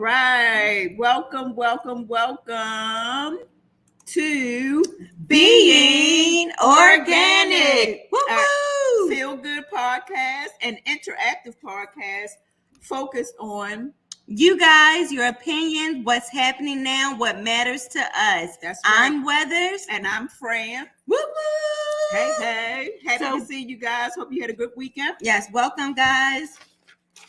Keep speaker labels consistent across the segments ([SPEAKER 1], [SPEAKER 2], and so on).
[SPEAKER 1] right. Welcome to
[SPEAKER 2] Being Organic.
[SPEAKER 1] Our
[SPEAKER 2] Woo-woo!
[SPEAKER 1] feel good podcast, an interactive podcast focused on
[SPEAKER 2] You guys, your opinion, what's happening now, what matters to us.
[SPEAKER 1] That's right.
[SPEAKER 2] I'm Weathers.
[SPEAKER 1] And I'm Fran.
[SPEAKER 2] Woo-woo!
[SPEAKER 1] Hey. Happy to see you guys. Hope you had a good weekend.
[SPEAKER 2] Yes, welcome, guys.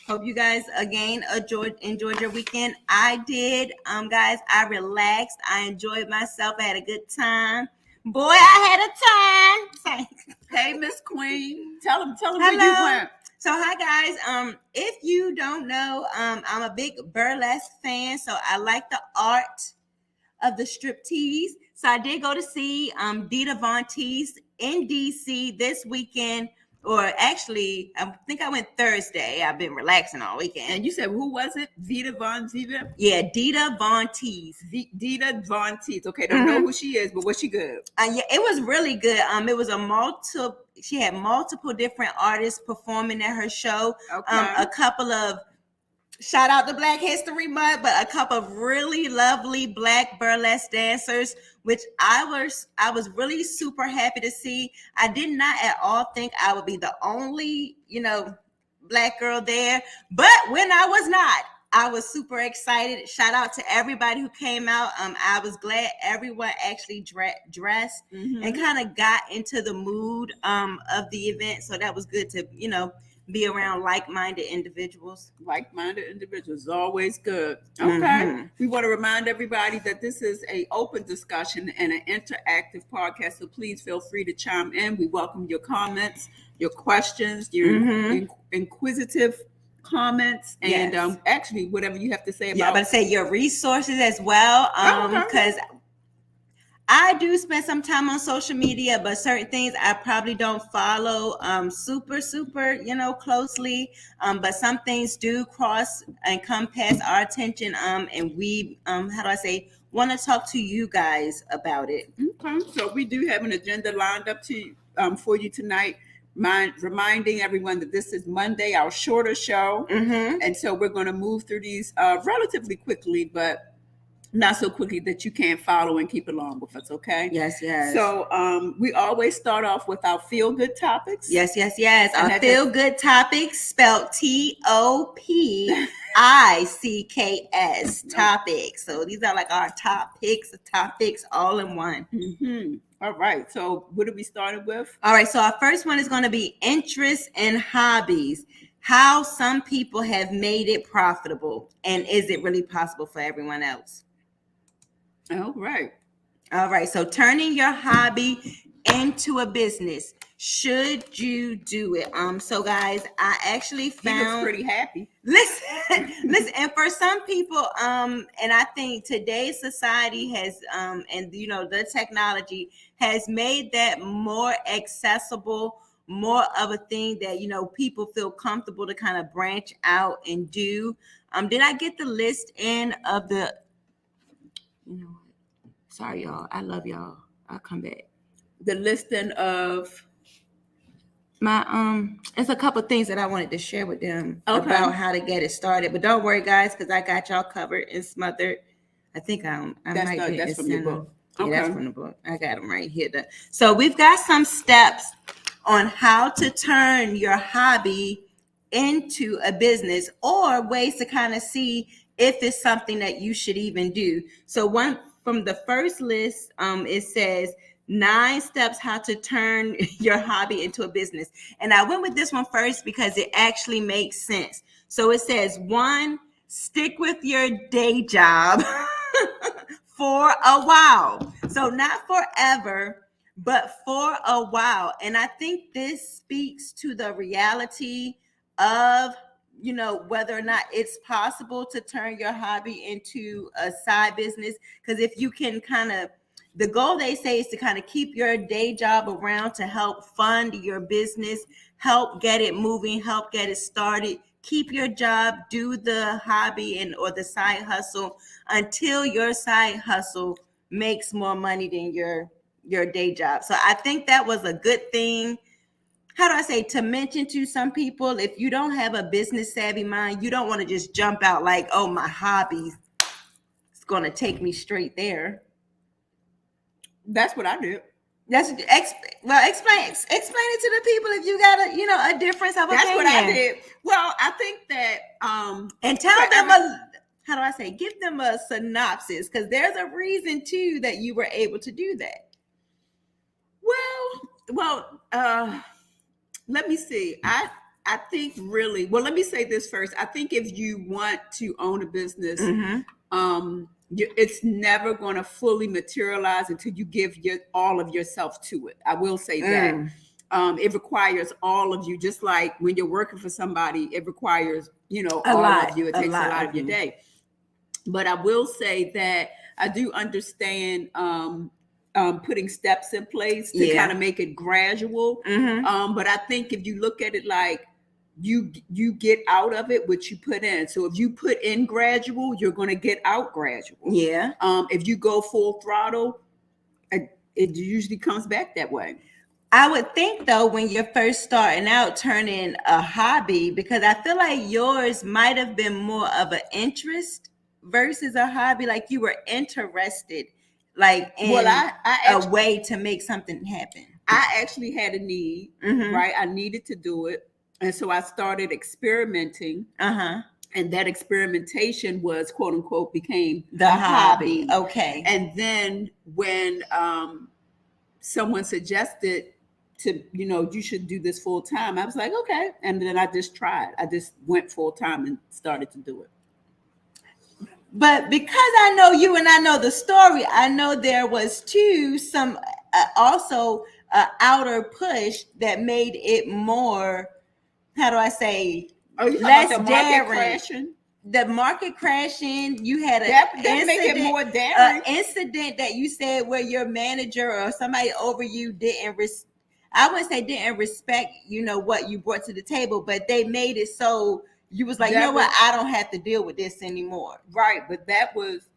[SPEAKER 2] Hope you guys again enjoyed your weekend. I did. Guys, I relaxed. I enjoyed myself. I had a good time. Boy, I had a time.
[SPEAKER 1] Hey, Miss Queen. Tell them
[SPEAKER 2] Hello.
[SPEAKER 1] where you went.
[SPEAKER 2] So hi guys. If you don't know, I'm a big burlesque fan. So I like the art of the striptease. So I did go to see Dita Von Teese in DC this weekend. Or actually, I think I went Thursday. I've been relaxing all weekend.
[SPEAKER 1] And you said, who was it? Dita Von?
[SPEAKER 2] Yeah, Dita Von Teese.
[SPEAKER 1] Dita Von Teese. Okay, don't know who she is, but was she good?
[SPEAKER 2] Yeah, it was really good. It was she had multiple different artists performing at her show.
[SPEAKER 1] Okay.
[SPEAKER 2] A couple of, shout out to Black History Month, but a couple of really lovely Black burlesque dancers, which I was really super happy to see. I did not at all think I would be the only, Black girl there, but when I was not, I was super excited. Shout out to everybody who came out. I was glad everyone actually dressed and kind of got into the mood of the event. So that was good to, be around like-minded individuals.
[SPEAKER 1] Like-minded individuals is always good. Okay. We want to remind everybody that this is an open discussion and an interactive podcast. So please feel free to chime in. We welcome your comments, your questions, your inquisitive comments, and
[SPEAKER 2] Yes.
[SPEAKER 1] Actually whatever you have to say about.
[SPEAKER 2] Yeah, I'm about to say your resources as well. Because I do spend some time on social media, but certain things I probably don't follow super, closely. But some things do cross and come past our attention. And we, want to talk to you guys about it.
[SPEAKER 1] Okay, so we do have an agenda lined up for you tonight. Reminding everyone that this is Monday, our shorter show. And so we're going to move through these relatively quickly, but not so quickly that you can't follow and keep along with us, okay?
[SPEAKER 2] Yes.
[SPEAKER 1] So we always start off with our feel-good topics.
[SPEAKER 2] Yes. Our feel-good topics spelled TOPICKS topics. So these are like our topics all in one.
[SPEAKER 1] All right. So what are we starting with?
[SPEAKER 2] All right. So our first one is going to be interests and hobbies. How some people have made it profitable, and is it really possible for everyone else?
[SPEAKER 1] All right.
[SPEAKER 2] So turning your hobby into a business. Should you do it? So guys, I actually found
[SPEAKER 1] he was pretty happy.
[SPEAKER 2] Listen, and for some people, and I think today's society has, and the technology has made that more accessible, more of a thing that people feel comfortable to kind of branch out and do. Did I get the list in of the? Sorry, y'all. I love y'all. I'll come back.
[SPEAKER 1] The listing of
[SPEAKER 2] my it's a couple things that I wanted to share with them about how to get it started. But don't worry, guys, because I got y'all covered and smothered. I think
[SPEAKER 1] that's from your book.
[SPEAKER 2] Yeah, that's from the book. I got them right here. So we've got some steps on how to turn your hobby into a business, or ways to kind of see if it's something that you should even do. So one from the first list, it says 9 steps how to turn your hobby into a business. And I went with this one first because it actually makes sense. So it says 1, stick with your day job for a while. So not forever, but for a while. And I think this speaks to the reality of whether or not it's possible to turn your hobby into a side business. Because if you can the goal, they say, is to kind of keep your day job around to help fund your business, help get it moving, help get it started. Keep your job, do the hobby or the side hustle until your side hustle makes more money than your day job. So I think that was a good thing how do I say, to mention to some people, if you don't have a business savvy mind, you don't want to just jump out like, oh, my hobbies, it's going to take me straight there.
[SPEAKER 1] That's what I did.
[SPEAKER 2] Explain it to the people if you got a difference of opinion.
[SPEAKER 1] That's what I did. Well, I think that
[SPEAKER 2] and tell them how do I say, give them a synopsis, because there's a reason too that you were able to do that.
[SPEAKER 1] Well, let me see. I think really, well, let me say this first. I think if you want to own a business, it's never going to fully materialize until you give all of yourself to it. I will say that. It requires all of you, just like when you're working for somebody, it requires, all of you. It takes a lot of your day. But I will say that I do understand putting steps in place to kind of make it gradual. But I think if you look at it like you get out of it what you put in. So if you put in gradual, you're going to get out gradual.
[SPEAKER 2] Yeah.
[SPEAKER 1] If you go full throttle, it usually comes back that way.
[SPEAKER 2] I would think, though, when you're first starting out, turning a hobby, because I feel like yours might have been more of an interest versus a hobby, like you were interested, like in a way to make something happen.
[SPEAKER 1] I actually had a need, right? I needed to do it. And so I started experimenting. And that experimentation was, quote unquote, became
[SPEAKER 2] the hobby. Okay.
[SPEAKER 1] And then when someone suggested to, you should do this full time, I was like, okay. And then I just tried. I just went full time and started to do it.
[SPEAKER 2] But because I know you and I know the story, I know there was too some also outer push that made it more, how do I say, less daring. The market crashing, you had an incident that you said where your manager or somebody over you I wouldn't say didn't respect, what you brought to the table, but they made it so you was like, what? I don't have to deal with this anymore.
[SPEAKER 1] Right. But that was,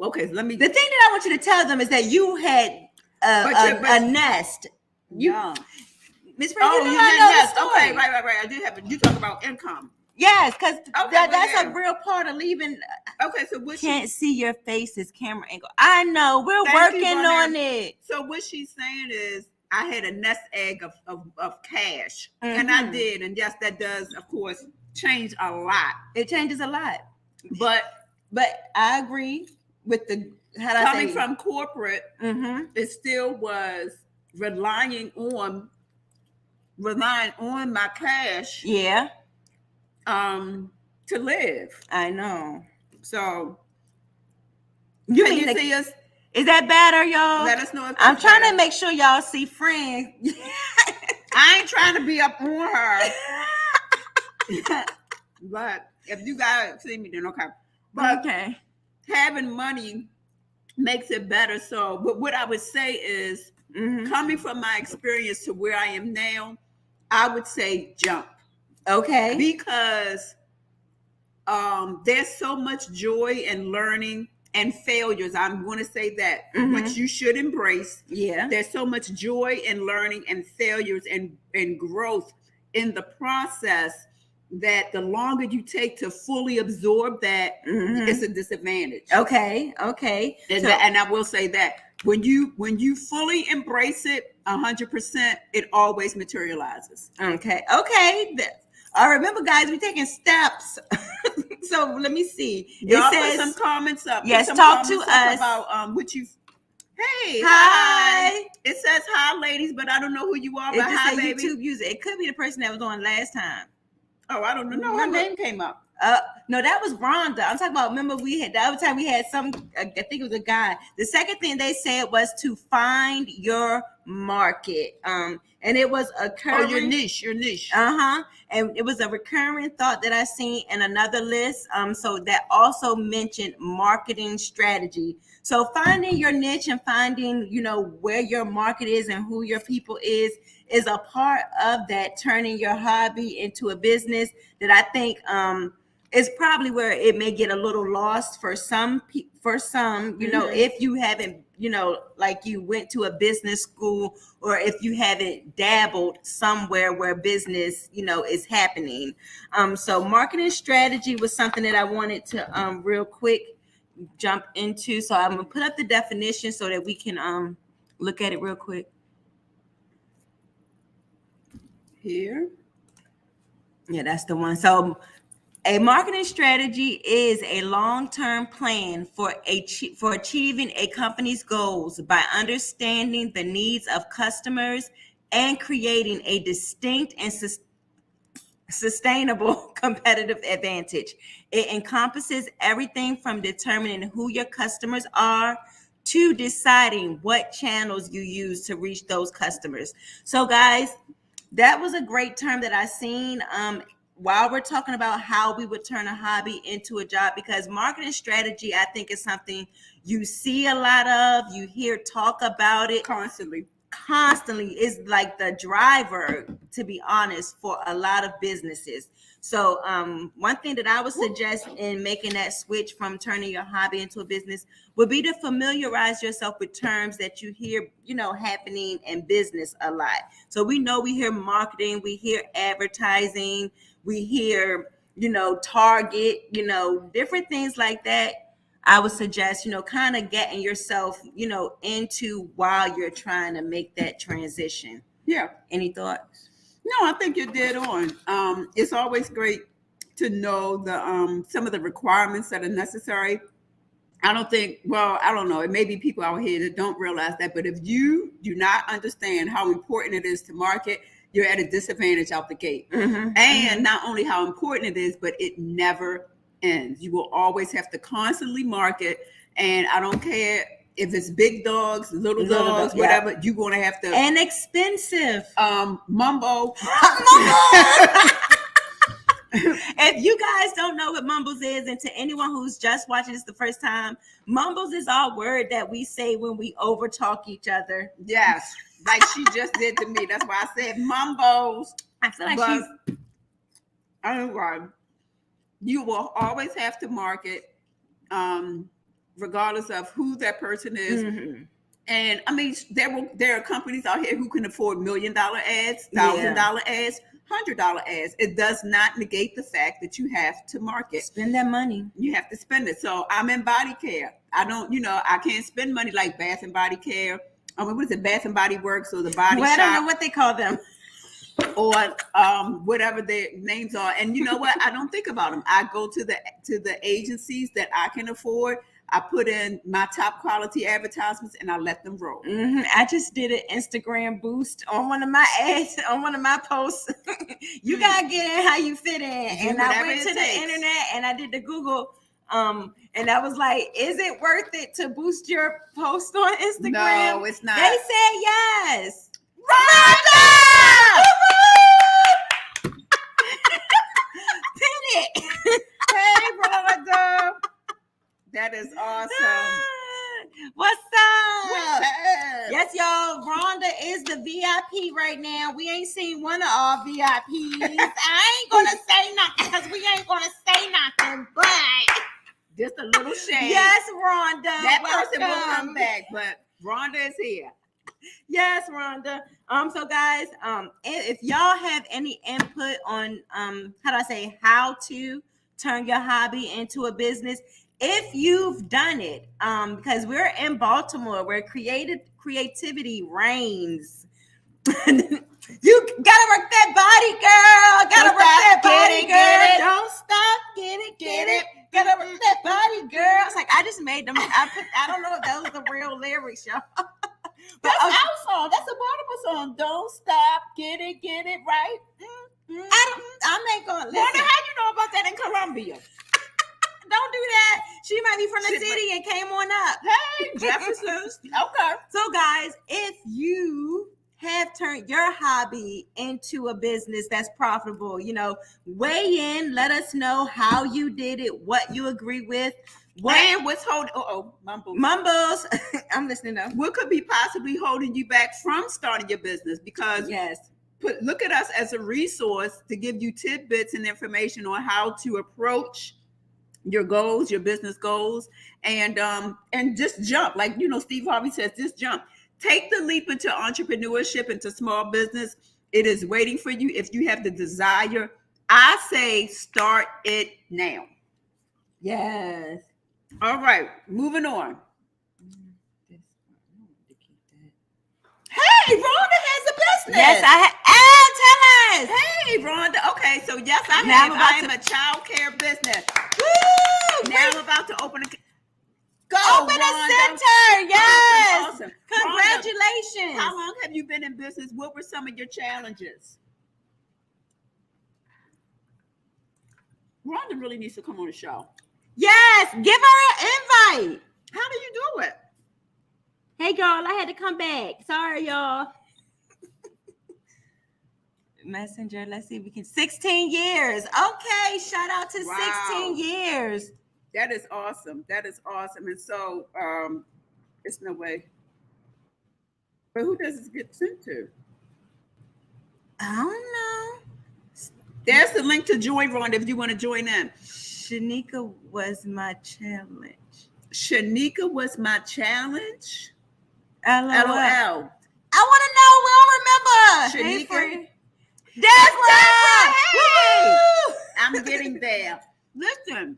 [SPEAKER 1] okay, so the thing
[SPEAKER 2] that I want you to tell them is that you had a nest. Miss Frank,
[SPEAKER 1] yes. Okay, right. I did have it. You talk about income.
[SPEAKER 2] Yes, because that's a real part of leaving.
[SPEAKER 1] Okay, so what
[SPEAKER 2] can't see your face's camera angle. I know we're working on it.
[SPEAKER 1] So what she's saying is, I had a nest egg of cash, and I did, and yes, that does, of course, change a lot.
[SPEAKER 2] It changes a lot,
[SPEAKER 1] but
[SPEAKER 2] I agree with the
[SPEAKER 1] coming from corporate. It still was relying on my cash.
[SPEAKER 2] Yeah.
[SPEAKER 1] To live.
[SPEAKER 2] I know.
[SPEAKER 1] So
[SPEAKER 2] can you see us? Is that better, y'all?
[SPEAKER 1] Let us know if
[SPEAKER 2] I'm trying to make sure y'all see Fran.
[SPEAKER 1] I ain't trying to be up on her. But if you guys see me, then okay. But having money makes it better. So, but what I would say is, coming from my experience to where I am now, I would say jump.
[SPEAKER 2] Okay.
[SPEAKER 1] Because there's so much joy in learning and failures. I'm going to say that, which you should embrace.
[SPEAKER 2] Yeah.
[SPEAKER 1] There's so much joy in learning and failures and growth in the process that the longer you take to fully absorb that, it's a disadvantage.
[SPEAKER 2] Okay.
[SPEAKER 1] And I will say that when you fully embrace it 100%, it always materializes.
[SPEAKER 2] Okay. I remember, guys, we're taking steps. So let me see.
[SPEAKER 1] Y'all put some comments up.
[SPEAKER 2] Yes, talk to us
[SPEAKER 1] about what you. Hey,
[SPEAKER 2] hi.
[SPEAKER 1] It says hi, ladies, but I don't know who you are. But hi, baby.
[SPEAKER 2] YouTube user. It could be the person that was on last time.
[SPEAKER 1] Oh, I don't know. No, her name came up.
[SPEAKER 2] No, that was Rhonda. I'm talking about. Remember, the other time we had I think it was a guy. The second thing they said was to find your market. And it was
[SPEAKER 1] your niche.
[SPEAKER 2] And it was a recurring thought that I seen in another list. So that also mentioned marketing strategy. So finding your niche and finding, where your market is and who your people is a part of that, turning your hobby into a business that I think is probably where it may get a little lost for some if you haven't, like you went to a business school, or if you haven't dabbled somewhere where business, is happening. So marketing strategy was something that I wanted to real quick jump into. So I'm gonna put up the definition so that we can look at it real quick.
[SPEAKER 1] Here.
[SPEAKER 2] Yeah, that's the one. So a marketing strategy is a long-term plan for achieving a company's goals by understanding the needs of customers and creating a distinct and sustainable competitive advantage. It encompasses everything from determining who your customers are to deciding what channels you use to reach those customers. So guys, that was a great term that I seen while we're talking about how we would turn a hobby into a job, because marketing strategy, I think, is something you see a lot of, you hear talk about it constantly is like the driver, to be honest, for a lot of businesses. So one thing that I would suggest in making that switch from turning your hobby into a business would be to familiarize yourself with terms that you hear, happening in business a lot. So we hear marketing, we hear advertising, we hear, target, different things like that. I would suggest, kind of getting yourself, into while you're trying to make that transition.
[SPEAKER 1] Yeah.
[SPEAKER 2] Any thoughts?
[SPEAKER 1] No, I think you're dead on. It's always great to know the some of the requirements that are necessary. I don't know. It may be people out here that don't realize that, but if you do not understand how important it is to market, you're at a disadvantage out the gate. Mm-hmm. And not only how important it is, but it never ends. You will always have to constantly market, and I don't care if it's big dogs, little dogs, whatever, you're going to have to.
[SPEAKER 2] And expensive.
[SPEAKER 1] Mumbo.
[SPEAKER 2] If you guys don't know what mumbles is, and to anyone who's just watching this the first time, mumbles is our word that we say when we overtalk each other.
[SPEAKER 1] Yes, like she just did to me. That's why I said mumbos.
[SPEAKER 2] I feel like
[SPEAKER 1] I don't know. You will always have to market, regardless of who that person is. Mm-hmm. And I mean, there are companies out here who can afford $1 million ads, $1,000 ads, $100 ads. It does not negate the fact that you have to market.
[SPEAKER 2] Spend that money.
[SPEAKER 1] You have to spend it. So I'm in body care. I don't, I can't spend money like Bath and Body Care. I mean, what is it, Bath and Body Works or the Body Shop?
[SPEAKER 2] I don't know what they call them.
[SPEAKER 1] Or whatever their names are. And you know what? I don't think about them. I go to the agencies that I can afford. I put in my top quality advertisements and I let them roll.
[SPEAKER 2] Mm-hmm. I just did an Instagram boost on one of my ads, on one of my posts. You gotta get in how you fit in. And I went to the internet and I did the Google. And I was like, is it worth it to boost your post on Instagram?
[SPEAKER 1] No, it's not.
[SPEAKER 2] They said yes.
[SPEAKER 1] Rhonda!
[SPEAKER 2] Pin it.
[SPEAKER 1] Hey, Rhonda. That is awesome.
[SPEAKER 2] What's up?
[SPEAKER 1] What's up?
[SPEAKER 2] Yes, y'all. Rhonda is the VIP right now. We ain't seen one of our VIPs. I ain't gonna say nothing because we ain't gonna say nothing, but
[SPEAKER 1] just a little shade.
[SPEAKER 2] Yes, Rhonda.
[SPEAKER 1] That person will come back, but Rhonda is here.
[SPEAKER 2] Yes, Rhonda. So guys, if y'all have any input on how to turn your hobby into a business, if you've done it, because we're in Baltimore where creativity reigns. You gotta work that body, girl. Gotta work that body, girl. Don't stop, get it. Gotta work that body, girl. It's like I just made them. I don't know if that was the real lyrics, y'all.
[SPEAKER 1] That's our song. That's a Baltimore song. Don't stop, get it right. Mm-hmm.
[SPEAKER 2] I ain't gonna listen.
[SPEAKER 1] Wonder how you know about that in Columbia.
[SPEAKER 2] Don't do that. She might be from the city and came on up.
[SPEAKER 1] Hey, Jefferson's. Okay.
[SPEAKER 2] So guys, if you have turned your hobby into a business that's profitable, weigh in, let us know how you did it, what you agree with.
[SPEAKER 1] And what's holding?
[SPEAKER 2] Mumbles. I'm listening though.
[SPEAKER 1] What could be possibly holding you back from starting your business? Because look at us as a resource to give you tidbits and information on how to approach your goals, your business goals, and just jump. Like, Steve Harvey says, just jump. Take the leap into entrepreneurship, into small business. It is waiting for you if you have the desire. I say start it now.
[SPEAKER 2] Yes.
[SPEAKER 1] All right, moving on. Hey, Rhonda has a business.
[SPEAKER 2] Yes, tell us.
[SPEAKER 1] Hey, Rhonda. Okay, so yes, I am a child care business.
[SPEAKER 2] Woo!
[SPEAKER 1] Now I'm about to open a
[SPEAKER 2] Open a center. Yes.
[SPEAKER 1] Awesome.
[SPEAKER 2] Congratulations.
[SPEAKER 1] Rhonda, how long have you been in business? What were some of your challenges? Rhonda really needs to come on the show.
[SPEAKER 2] Yes, give her an invite.
[SPEAKER 1] How do you do it?
[SPEAKER 2] Hey, girl, I had to come back. Sorry, y'all. Messenger, let's see if we can. 16 years. Okay, shout out to 16 years.
[SPEAKER 1] That is awesome. That is awesome. And so, it's no way. But who does this get sent to?
[SPEAKER 2] I don't know.
[SPEAKER 1] There's the link to join, Rhonda, if you want to join in.
[SPEAKER 2] Shanika was my challenge.
[SPEAKER 1] Shanika was my challenge.
[SPEAKER 2] LOL.
[SPEAKER 1] I
[SPEAKER 2] want to know. We don't remember.
[SPEAKER 1] Shanika.
[SPEAKER 2] Deborah.
[SPEAKER 1] Hey. I'm getting there. Listen,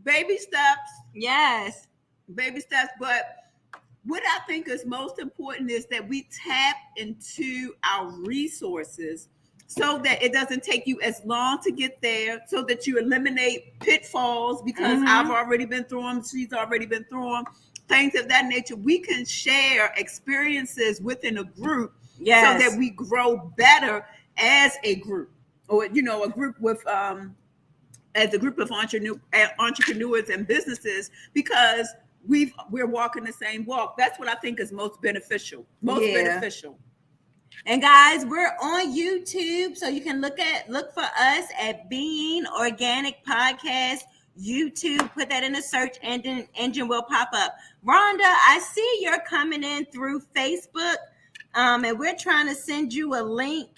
[SPEAKER 1] baby steps.
[SPEAKER 2] Yes.
[SPEAKER 1] Baby steps. But what I think is most important is that we tap into our resources so that it doesn't take you as long to get there, so that you eliminate pitfalls, because I've already been through them. She's already been through them. Things of that nature. We can share experiences within a group so that we grow better as a group, or, a group with, as a group of entrepreneurs and businesses, because we're walking the same walk. That's what I think is most beneficial. Beneficial.
[SPEAKER 2] And guys, we're on YouTube, so you can look for us at Being Organic Podcast. YouTube, put that in the search engine will pop up. Rhonda, I see you're coming in through Facebook, and we're trying to send you a link.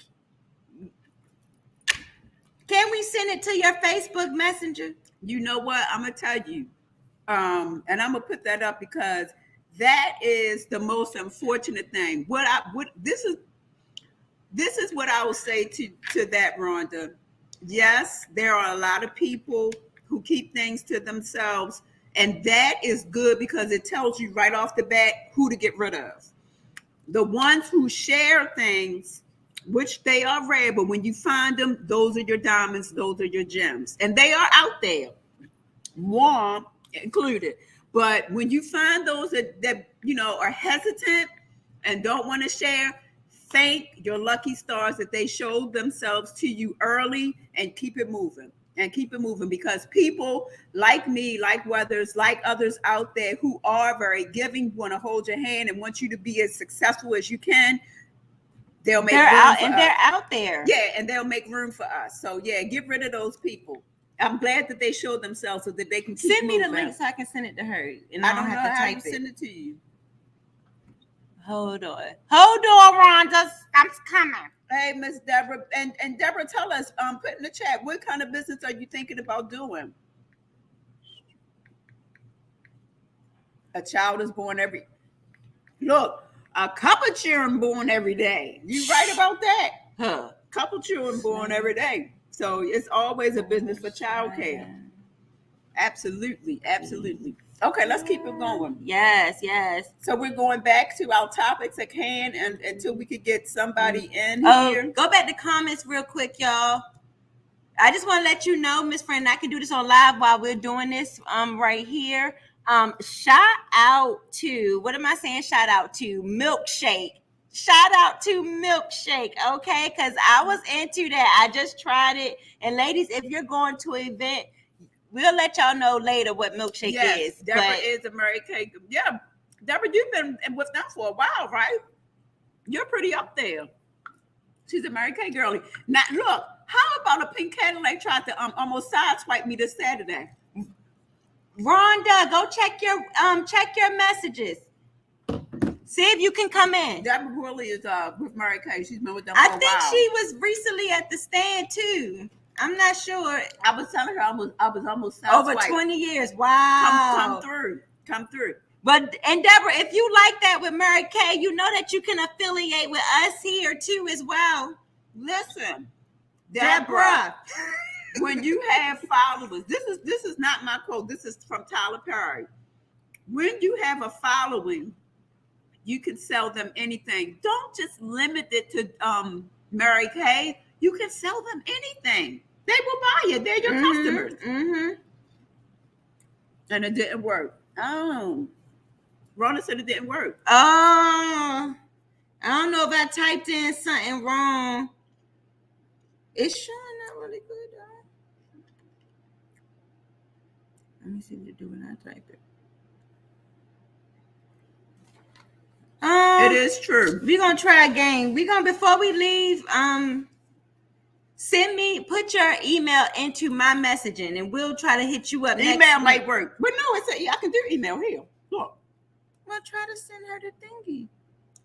[SPEAKER 2] Can we send it to your Facebook Messenger?
[SPEAKER 1] You know what? I'm gonna tell you, and I'm gonna put that up, because that is the most unfortunate thing. This is what I will say to that, Rhonda. Yes, there are a lot of people who keep things to themselves, and that is good, because it tells you right off the bat who to get rid of. The ones who share things, which they are rare, but when you find them, those are your diamonds, those are your gems, and they are out there, warm included. But when you find those that are hesitant and don't want to share, thank your lucky stars that they showed themselves to you early, and keep it moving. Because people like me, like Weathers, like others out there who are very giving, want to hold your hand and want you to be as successful as you can, they're out there. Yeah, and they'll make room for us. So yeah, get rid of those people. I'm glad that they showed themselves so that they can keep
[SPEAKER 2] send me
[SPEAKER 1] moving.
[SPEAKER 2] the link so I can send it to her, and
[SPEAKER 1] I don't
[SPEAKER 2] have
[SPEAKER 1] know
[SPEAKER 2] to
[SPEAKER 1] how
[SPEAKER 2] type
[SPEAKER 1] to send it to you.
[SPEAKER 2] Hold on, Rhonda. I'm coming.
[SPEAKER 1] Hey, Miss Deborah, and Deborah, tell us, put in the chat, what kind of business are you thinking about doing? A child is born a couple children born every day. You right about that? Couple children born every day. So it's always a business for childcare. Absolutely. Okay, let's keep it going.
[SPEAKER 2] Yes.
[SPEAKER 1] So we're going back to our topics at hand, and until we could get somebody in here.
[SPEAKER 2] Go back to comments real quick, y'all. I just want to let you know, Miss Friend, I can do this on live while we're doing this right here. Shout out to, what am I saying? Shout out to Milkshake. Okay? Because I was into that. I just tried it. And ladies, if you're going to an event, we'll let y'all know later what Milkshake is.
[SPEAKER 1] Deborah is a Mary Kay. Yeah, Deborah, you've been with them for a while, right? You're pretty up there. She's a Mary Kay girlie. Now, look, how about a pink Cadillac tried to almost sideswipe me this Saturday?
[SPEAKER 2] Rhonda, go check your messages. See if you can come in.
[SPEAKER 1] Deborah Worley is with Mary Kay. She's been with them for a while.
[SPEAKER 2] I think she was recently at the stand too. I'm not sure.
[SPEAKER 1] I was telling her I was almost
[SPEAKER 2] over 20 years. Wow.
[SPEAKER 1] Come through.
[SPEAKER 2] But and Deborah, if you like that with Mary Kay, you know that you can affiliate with us here too as well.
[SPEAKER 1] Listen,
[SPEAKER 2] Deborah.
[SPEAKER 1] When you have followers, this is not my quote. This is from Tyler Perry. When you have a following, you can sell them anything. Don't just limit it to Mary Kay. You can sell them anything. They will buy it. They're your customers.
[SPEAKER 2] Mm-hmm.
[SPEAKER 1] And it didn't work. Oh, Rhonda said it didn't work.
[SPEAKER 2] Oh, I don't know if I typed in something wrong. It's showing up really good though. Let me see what it do when I type it.
[SPEAKER 1] It is true.
[SPEAKER 2] We're gonna try again. Before we leave, put your email into my messaging and we'll try to hit you up.
[SPEAKER 1] Email might work. But no, I can do email here. Look.
[SPEAKER 2] Well, try to send her the thingy.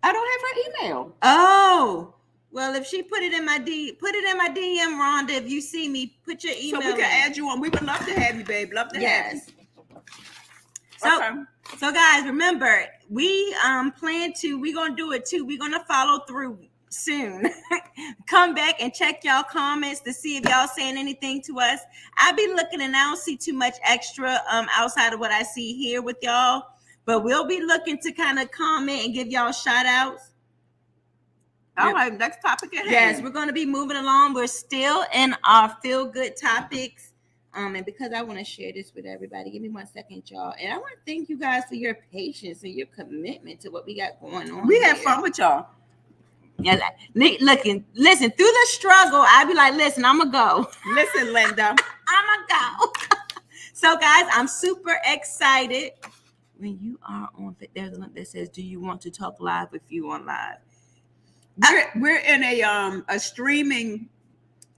[SPEAKER 1] I don't have her email.
[SPEAKER 2] Oh. Well, if she put it in my DM, Rhonda. If you see me, put your email.
[SPEAKER 1] So we can add you on. We would love to have you, babe. Love to have you.
[SPEAKER 2] So guys, remember, we're gonna do it too. We're gonna follow through soon. Come back and check y'all comments to see if y'all saying anything to us. I'll be looking and I don't see too much extra outside of what I see here with y'all, but we'll be looking to kind of comment and give y'all shout outs.
[SPEAKER 1] All right, next topic at hand.
[SPEAKER 2] Yes, we're going to be moving along. We're still in our feel good topics. And because I want to share this with everybody, give me 1 second, y'all. And I want to thank you guys for your patience and your commitment to what we got going on.
[SPEAKER 1] We had fun with y'all.
[SPEAKER 2] Yeah, listen, through the struggle, I'd be like, listen, I'm going to go.
[SPEAKER 1] Listen, Linda.
[SPEAKER 2] I'm going to go. So, guys, I'm super excited. When you are on, there's a link that says, do you want to talk live with you on live?
[SPEAKER 1] We're in a streaming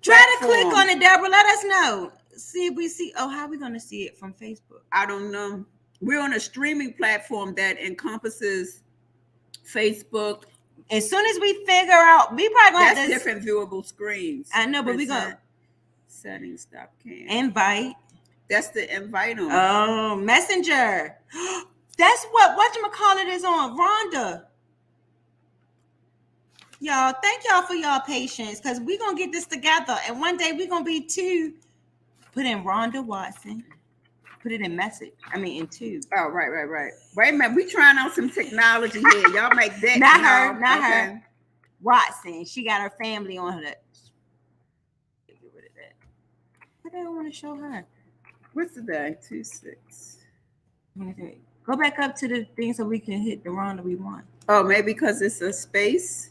[SPEAKER 2] Try
[SPEAKER 1] platform.
[SPEAKER 2] to click on it, Deborah. Let us know. See if we see. Oh, how are we going to see it from Facebook?
[SPEAKER 1] I don't know. We're on a streaming platform that encompasses Facebook.
[SPEAKER 2] As soon as we figure out, we probably going to have
[SPEAKER 1] different viewable screens.
[SPEAKER 2] I know, but we're going to
[SPEAKER 1] settings stop cam.
[SPEAKER 2] Invite.
[SPEAKER 1] That's the invite on.
[SPEAKER 2] Oh, Messenger. That's whatchamacallit is on. Rhonda. Y'all, thank y'all for y'all patience because we're going to get this together. And one day we're going to be two. Put in Rhonda Watson. Put it in message. In two.
[SPEAKER 1] Oh, right. Wait a minute. We trying out some technology here. Y'all make that.
[SPEAKER 2] Not her. Watson. She got her family on her. Get rid of that. What do I want to show her?
[SPEAKER 1] What's the day? 2/6.
[SPEAKER 2] Go back up to the thing so we can hit the Rhonda we want.
[SPEAKER 1] Oh, maybe because it's a space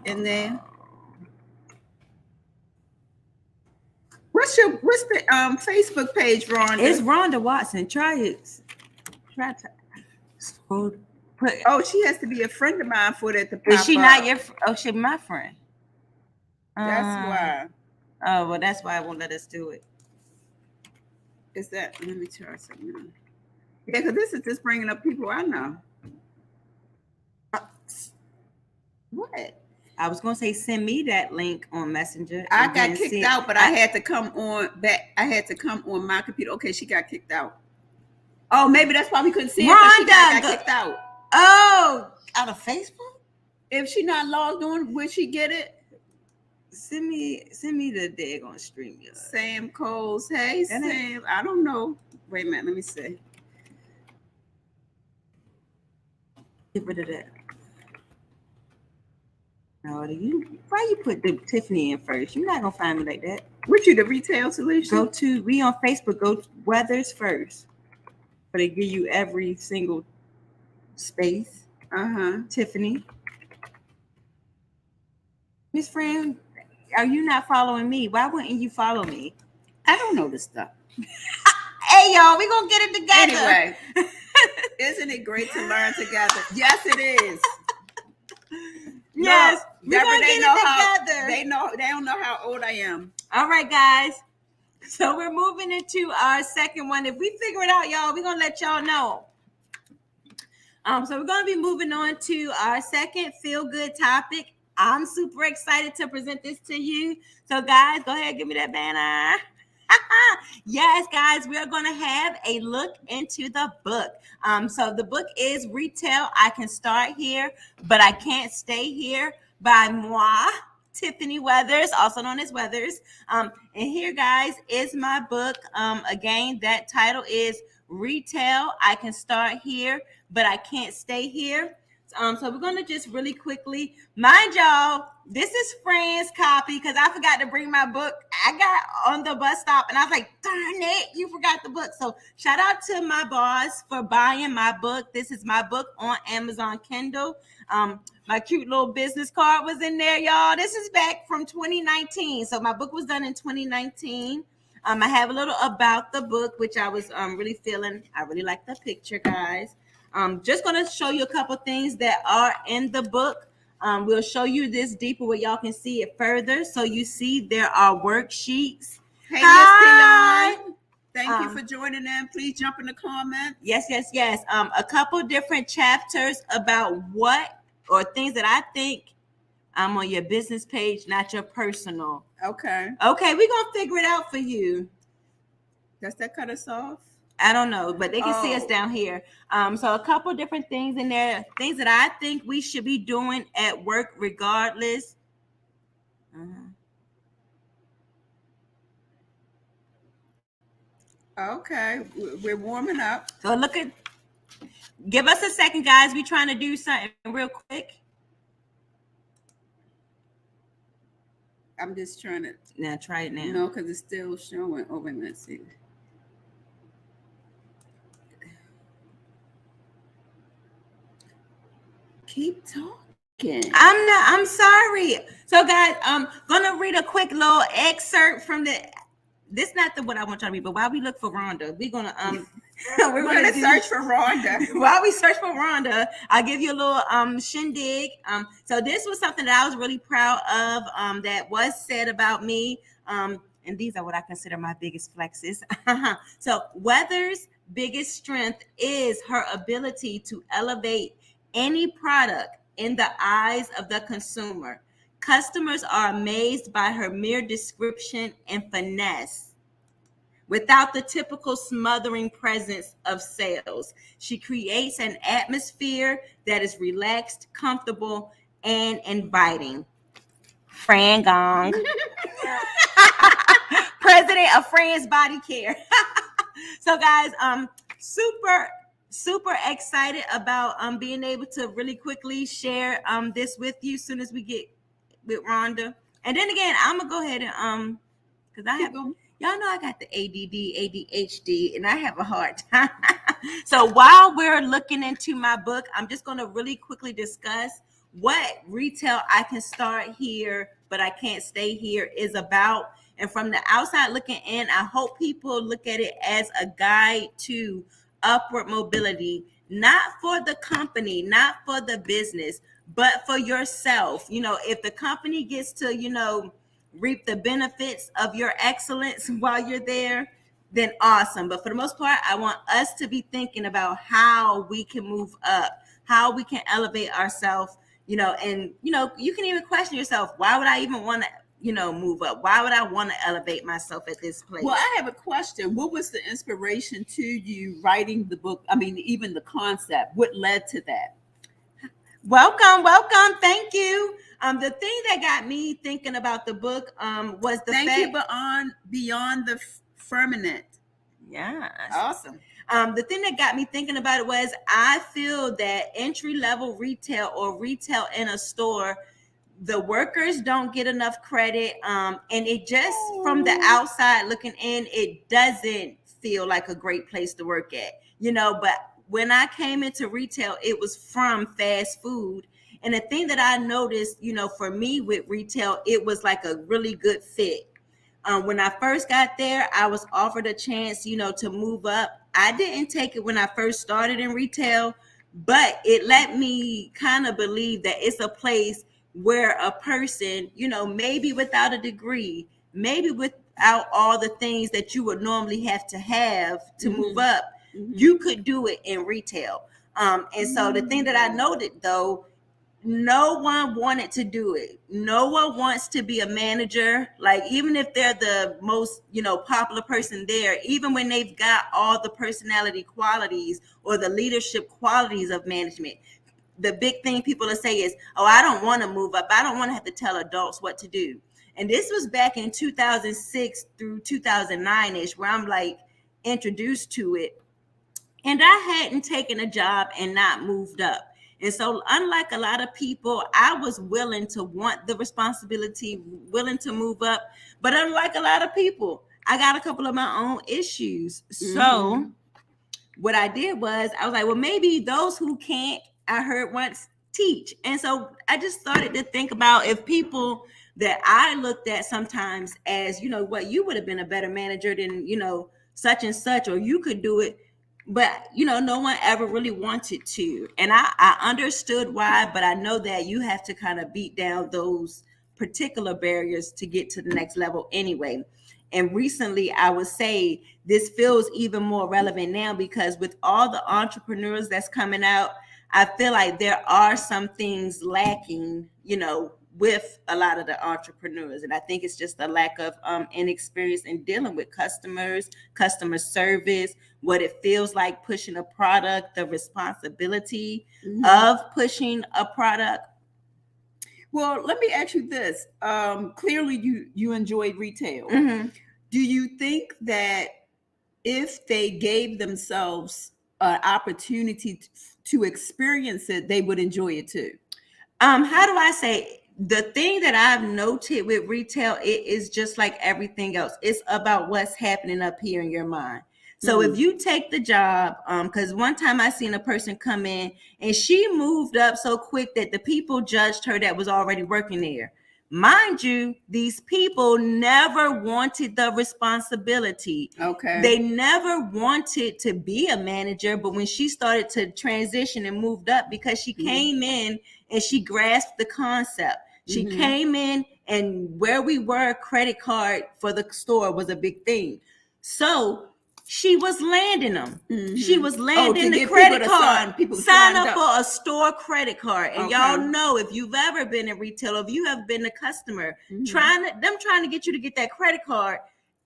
[SPEAKER 1] in there. What's the Facebook page, Rhonda?
[SPEAKER 2] It's Rhonda Watson. Try it. Try to scroll.
[SPEAKER 1] She has to be a friend of mine for that to pop
[SPEAKER 2] Is she
[SPEAKER 1] up.
[SPEAKER 2] not your? Oh, she's my friend.
[SPEAKER 1] That's why.
[SPEAKER 2] Oh well, that's why I won't let us do it.
[SPEAKER 1] Is that? Let me try something. Yeah, because this is just bringing up people I know. What?
[SPEAKER 2] I was gonna say send me that link on Messenger.
[SPEAKER 1] I got kicked out, but I had to come on back. I had to come on my computer. Okay, she got kicked out. Oh, maybe that's why we couldn't see it. She got kicked out.
[SPEAKER 2] Oh, out of Facebook?
[SPEAKER 1] If she not logged on, will she get it?
[SPEAKER 2] Send me the daggone stream.
[SPEAKER 1] Sam Coles. Hey, Sam. I don't know. Wait a minute. Let me see.
[SPEAKER 2] Get rid of that. No, why you put the Tiffany in first? You're not gonna find me like that.
[SPEAKER 1] What you the retail solution?
[SPEAKER 2] We on Facebook. Go to Weathers first, but they give you every single space. Tiffany. Miss Fran, are you not following me? Why wouldn't you follow me?
[SPEAKER 1] I don't know this stuff.
[SPEAKER 2] Hey y'all, we gonna get it together.
[SPEAKER 1] Anyway, isn't it great to learn together? Yes, it is.
[SPEAKER 2] Yes,
[SPEAKER 1] we're gonna get
[SPEAKER 2] it together.
[SPEAKER 1] They don't know how old I am.
[SPEAKER 2] All right, guys. So we're moving into our second one. If we figure it out, y'all, we're gonna let y'all know. So we're going to be moving on to our second feel-good topic. I'm super excited to present this to you. So guys, go ahead, give me that banner. Yes, guys, we are going to have a look into the book. So the book is Retail I Can Start Here, But I Can't Stay Here by moi, Tiffany Weathers, also known as Weathers. And here, guys, is my book. Again, that title is Retail I Can Start Here, But I Can't Stay Here. So we're going to just really quickly, mind y'all, this is Fran's copy because I forgot to bring my book. I got on the bus stop and I was like, darn it, you forgot the book. So shout out to my boss for buying my book. This is my book on Amazon Kindle. My cute little business card was in there, y'all. This is back from 2019. So my book was done in 2019. I have a little about the book, which I was really feeling. I really like the picture, guys. Just going to show you a couple things that are in the book. We'll show you this deeper where y'all can see it further. So you see there are worksheets.
[SPEAKER 1] Hey, Miss Dion. Thank you for joining in. Please jump in the comments.
[SPEAKER 2] Yes. A couple different chapters about what or things that I think on your business page, not your personal.
[SPEAKER 1] Okay,
[SPEAKER 2] we're going to figure it out for you.
[SPEAKER 1] Does that cut us off?
[SPEAKER 2] I don't know, but they can see us down here. So a couple different things in there, things that I think we should be doing at work regardless.
[SPEAKER 1] Okay, we're warming up.
[SPEAKER 2] So give us a second, guys. We're trying to do something real quick.
[SPEAKER 1] I'm just trying to.
[SPEAKER 2] Now try it now.
[SPEAKER 1] No, because it's still showing. Oh, wait a minute. See. Keep talking.
[SPEAKER 2] I'm sorry. So guys, I'm gonna read a quick little excerpt from this not what I want y'all to read, but while we look for Rhonda, we're gonna we're gonna
[SPEAKER 1] search for Rhonda.
[SPEAKER 2] While we search for Rhonda, I'll give you a little shindig. So this was something that I was really proud of, that was said about me. And these are what I consider my biggest flexes. So Weather's biggest strength is her ability to elevate any product in the eyes of the consumer. Customers are amazed by her mere description and finesse. Without the typical smothering presence of sales, she creates an atmosphere that is relaxed, comfortable, and inviting. Fran Gong, president of Fran's Body Care. So guys, super excited about being able to really quickly share this with you as soon as we get with Rhonda. And then again, I'm gonna go ahead and because y'all know I got the ADD, ADHD, and I have a hard time. So while we're looking into my book, I'm just gonna really quickly discuss what Retail I Can Start Here, But I Can't Stay Here is about. And from the outside looking in, I hope people look at it as a guide to upward mobility, not for the company, not for the business, but for yourself. If the company gets to, reap the benefits of your excellence while you're there, then awesome. But for the most part, I want us to be thinking about how we can move up, how we can elevate ourselves, and, you can even question yourself, why would I even want to move up? Why would I want to elevate myself at this place?
[SPEAKER 1] Well, I have a question. What was the inspiration to you writing the book? I mean, even the concept, what led to that?
[SPEAKER 2] Welcome. Thank you. The thing that got me thinking about the book was the
[SPEAKER 1] beyond the firmament.
[SPEAKER 2] Yeah.
[SPEAKER 1] Awesome.
[SPEAKER 2] The thing that got me thinking about it was I feel that entry-level retail or retail in a store, the workers don't get enough credit, and it just from the outside looking in, it doesn't feel like a great place to work at, but when I came into retail, it was from fast food. And the thing that I noticed, for me with retail, it was like a really good fit. When I first got there, I was offered a chance, to move up. I didn't take it when I first started in retail, but it let me kind of believe that it's a place where a person, maybe without a degree, maybe without all the things that you would normally have to move up, you could do it in retail. And so the thing that I noted though, no one wanted to do it. No one wants to be a manager. Like, even if they're the most, popular person there, even when they've got all the personality qualities or the leadership qualities of management, the big thing people will say is, oh, I don't want to move up. I don't want to have to tell adults what to do. And this was back in 2006 through 2009-ish, where I'm like introduced to it. And I hadn't taken a job and not moved up. And so, unlike a lot of people, I was willing to want the responsibility, willing to move up. But unlike a lot of people, I got a couple of my own issues. So what I did was, I was like, well, maybe those who can't, I heard once, teach. And so I just started to think about if people that I looked at sometimes as, what, you would have been a better manager than, such and such, or you could do it. But, no one ever really wanted to. And I understood why, but I know that you have to kind of beat down those particular barriers to get to the next level anyway. And recently, I would say this feels even more relevant now, because with all the entrepreneurs that's coming out, I feel like there are some things lacking, with a lot of the entrepreneurs. And I think it's just a lack of inexperience in dealing with customers, customer service, what it feels like pushing a product, the responsibility of pushing a product.
[SPEAKER 1] Well, let me ask you this. Clearly, you enjoyed retail. Do you think that if they gave themselves an opportunity to experience it, they would enjoy it too?
[SPEAKER 2] How do I say? The thing that I've noted with retail, it is just like everything else. It's about what's happening up here in your mind. So if you take the job, because one time I seen a person come in and she moved up so quick that the people judged her that was already working there. Mind you, these people never wanted the responsibility.
[SPEAKER 1] Okay.
[SPEAKER 2] They never wanted to be a manager, but when she started to transition and moved up, because she came in and she grasped the concept. She came in, and where we were, credit card for the store was a big thing. So she was landing them. She was landing the credit card. Sign up for a store credit card. And y'all know, if you've ever been in retail, if you have been a customer, trying to get you to get that credit card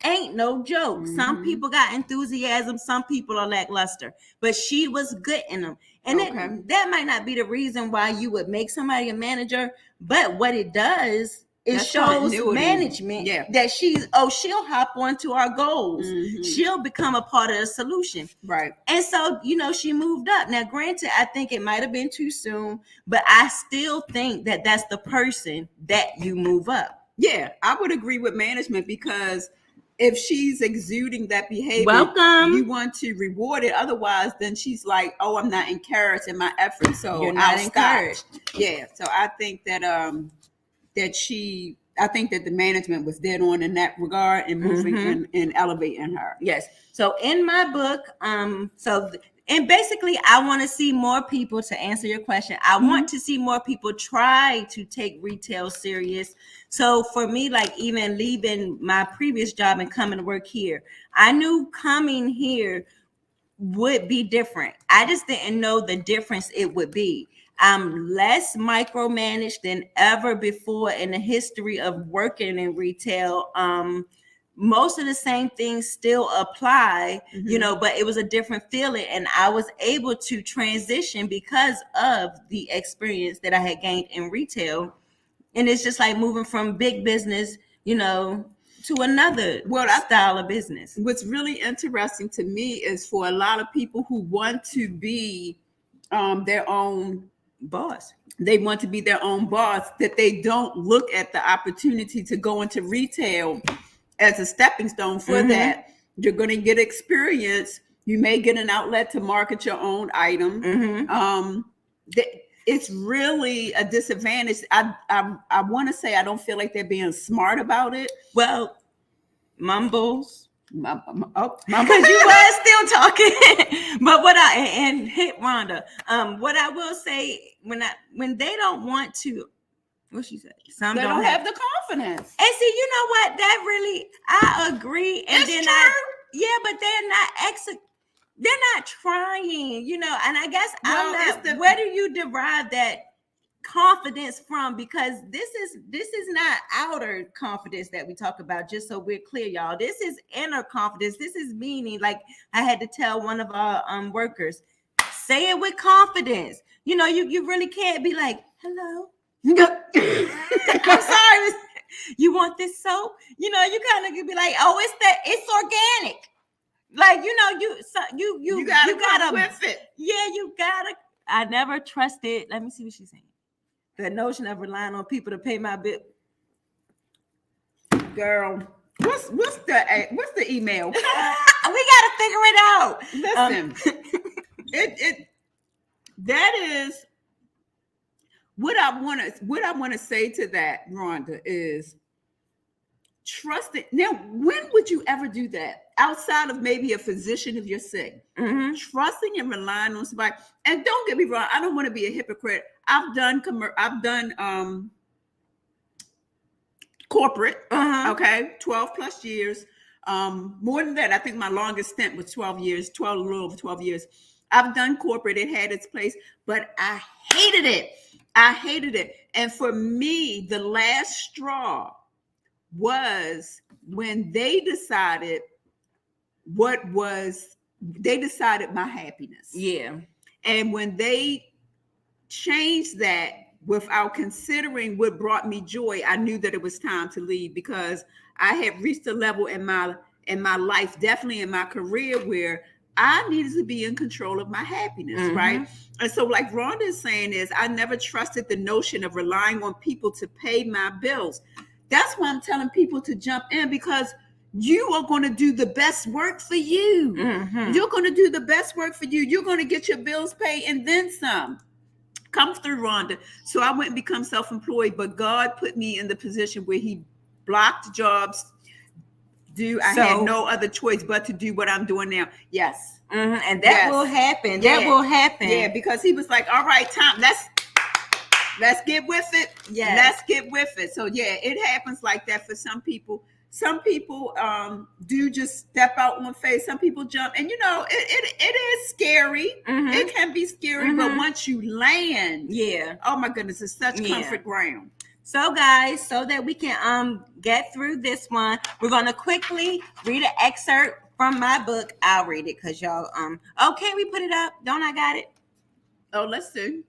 [SPEAKER 2] ain't no joke. Some people got enthusiasm. Some people are lackluster. But she was good in them. And that might not be the reason why you would make somebody a manager. But what it does, it shows management that she'll hop onto our goals. She'll become a part of the solution.
[SPEAKER 1] Right.
[SPEAKER 2] And so, she moved up. Now, granted, I think it might have been too soon, but I still think that that's the person that you move up.
[SPEAKER 1] Yeah, I would agree with management, because if she's exuding that behavior, you want to reward it. Otherwise, then she's like, oh, I'm not encouraged in my efforts. So
[SPEAKER 2] you're not encouraged.
[SPEAKER 1] Yeah. So I think that I think that the management was dead on in that regard, and moving and elevating her.
[SPEAKER 2] Yes. So in my book, and basically, I want to see more people, to answer your question, I want to see more people try to take retail serious. So for me, like, even leaving my previous job and coming to work here, I knew coming here would be different. I just didn't know the difference it would be. I'm less micromanaged than ever before in the history of working in retail. Most of the same things still apply, but it was a different feeling. And I was able to transition because of the experience that I had gained in retail. And it's just like moving from big business, to another style of business.
[SPEAKER 1] What's really interesting to me is, for a lot of people who want to be their own
[SPEAKER 2] boss,
[SPEAKER 1] they want to be their own boss, that they don't look at the opportunity to go into retail as a stepping stone for that. You're going to get experience. You may get an outlet to market your own item. It's really a disadvantage. I want to say I don't feel like they're being smart about it.
[SPEAKER 2] Well, mumbles.
[SPEAKER 1] Because
[SPEAKER 2] you were still talking. But and hit Rhonda. What I will say, when they don't want to, what she said,
[SPEAKER 1] some don't have the confidence.
[SPEAKER 2] And see, you know what? That really, I agree. And
[SPEAKER 1] it's
[SPEAKER 2] then
[SPEAKER 1] true.
[SPEAKER 2] but they're not they're not trying, you know. And I guess
[SPEAKER 1] Well,
[SPEAKER 2] where do you derive that confidence from? Because this is not outer confidence that we talk about, just so we're clear, y'all. This is inner confidence. This is meaning, like I had to tell one of our workers, say it with confidence. You know, you really can't be like, hello. I'm sorry, you want this soap? You know, you kind of could be like, oh, it's organic. Like, you know, you gotta
[SPEAKER 1] with it.
[SPEAKER 2] Yeah, you gotta. I never trusted. Let me see what she's saying. The notion of relying on people to pay my bill.
[SPEAKER 1] Girl, what's the email?
[SPEAKER 2] We gotta figure it out.
[SPEAKER 1] Listen, that is what I want to say to that, Rhonda, is trust it. Now, when would you ever do that outside of maybe a physician if you're sick?
[SPEAKER 2] Mm-hmm.
[SPEAKER 1] Trusting and relying on somebody. And don't get me wrong, I don't want to be a hypocrite. I've done corporate, okay, 12 plus years. More than that, I think my longest stint was 12 years, a little over 12 years. I've done corporate, it had its place, but I hated it. And for me, the last straw was when they decided my happiness.
[SPEAKER 2] Yeah.
[SPEAKER 1] And when they changed that without considering what brought me joy, I knew that it was time to leave, because I had reached a level in my life, definitely in my career, where I needed to be in control of my happiness, right? And so, like Rhonda is saying, is I never trusted the notion of relying on people to pay my bills. That's why I'm telling people to jump in, because you are going to do the best work for you. You're going to do the best work for you. You're going to get your bills paid and then some. Come through, Rhonda. So I went and become self-employed, but God put me in the position where he blocked jobs. I had no other choice but to do what I'm doing now. Yes.
[SPEAKER 2] And that will happen. That will happen.
[SPEAKER 1] Yeah, because he was like, all right, Tom, let's get with it. Yeah. Let's get with it. So yeah, it happens like that for some people. Some people do just step out on faith. Some people jump, and you know, it is scary. It can be scary, but once you land, oh my goodness, it's such comfort ground.
[SPEAKER 2] So guys, so that we can get through this one, we're gonna quickly read an excerpt from my book. I'll read it because y'all can we put it up? Don't I got it?
[SPEAKER 1] Oh, let's see.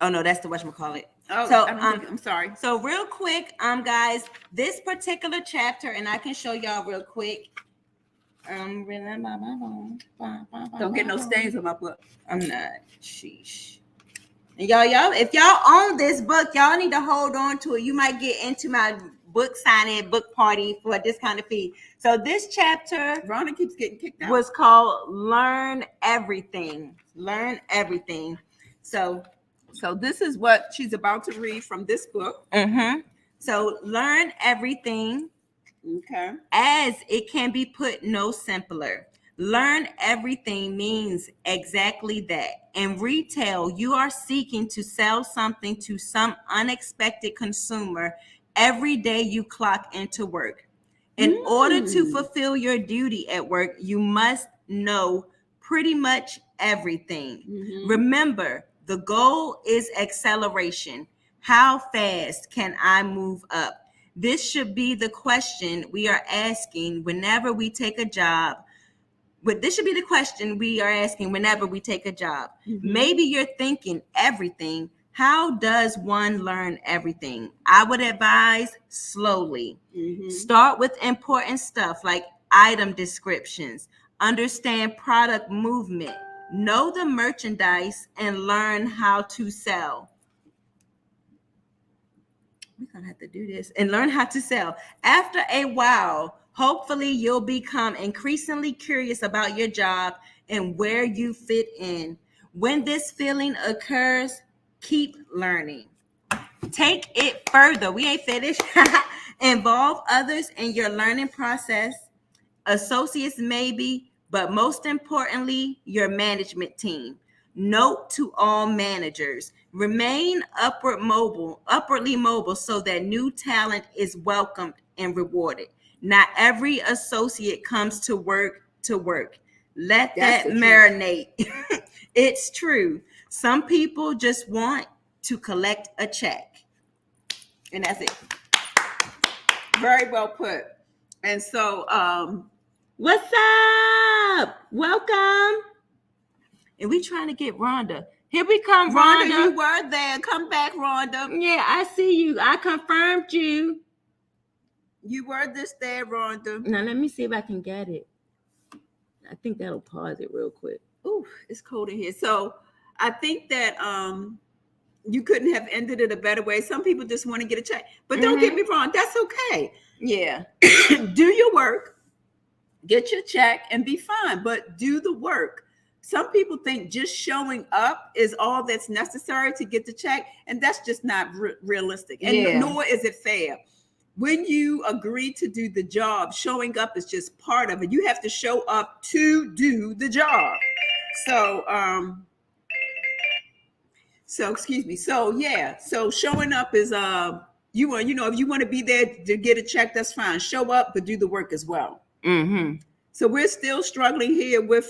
[SPEAKER 2] Oh no, that's the whatchamacallit.
[SPEAKER 1] Oh, so I'm sorry.
[SPEAKER 2] So real quick, guys, this particular chapter, and I can show y'all real quick. Don't
[SPEAKER 1] get no stains on my book.
[SPEAKER 2] I'm not. Sheesh. And y'all, if y'all own this book, y'all need to hold on to it. You might get into my book signing book party for a discounted fee. So this chapter,
[SPEAKER 1] Rhonda keeps getting kicked out,
[SPEAKER 2] was called Learn Everything. Learn Everything. So
[SPEAKER 1] this is what she's about to read from this book.
[SPEAKER 2] So learn everything.
[SPEAKER 1] Okay.
[SPEAKER 2] As it can be put no simpler. Learn everything means exactly that. In retail, you are seeking to sell something to some unexpected consumer every day you clock into work. In order to fulfill your duty at work, you must know pretty much everything. Remember, the goal is acceleration. How fast can I move up? This should be the question we are asking whenever we take a job. But this should be the question we are asking whenever we take a job. Maybe you're thinking everything. How does one learn everything? I would advise slowly. Start with important stuff like item descriptions. Understand product movement. Know the merchandise and learn how to sell. We're going to have to do this and learn how to sell. After a while, hopefully you'll become increasingly curious about your job and where you fit in. When this feeling occurs, keep learning. Take it further. We ain't finished. Involve others in your learning process. Associates maybe, but most importantly, your management team. Note to all managers, remain upwardly mobile so that new talent is welcomed and rewarded. Not every associate comes to work to work. Let
[SPEAKER 1] That's
[SPEAKER 2] that
[SPEAKER 1] the truth.
[SPEAKER 2] marinate. It's true. Some people just want to collect a check. And that's it.
[SPEAKER 1] Very well put. And so,
[SPEAKER 2] What's up? Welcome. And we trying to get Rhonda. Here we come,
[SPEAKER 1] Rhonda,
[SPEAKER 2] Rhonda.
[SPEAKER 1] you were there. Come back, Rhonda.
[SPEAKER 2] Yeah, I see you. I confirmed you.
[SPEAKER 1] You were this there, Rhonda.
[SPEAKER 2] Now let me see if I can get it. I think that'll pause it real quick.
[SPEAKER 1] Ooh, it's cold in here. So I think that you couldn't have ended it a better way. Some people just want to get a check. But don't get me wrong, that's okay.
[SPEAKER 2] Yeah.
[SPEAKER 1] Do your work, get your check, and be fine. But do the work. Some people think just showing up is all that's necessary to get the check, and that's just not realistic. And nor is it fair. When you agree to do the job, showing up is just part of it. You have to show up to do the job. So excuse me. So yeah. So showing up is if you want to be there to get a check, that's fine. Show up, but do the work as well.
[SPEAKER 2] Mm-hmm.
[SPEAKER 1] So we're still struggling here with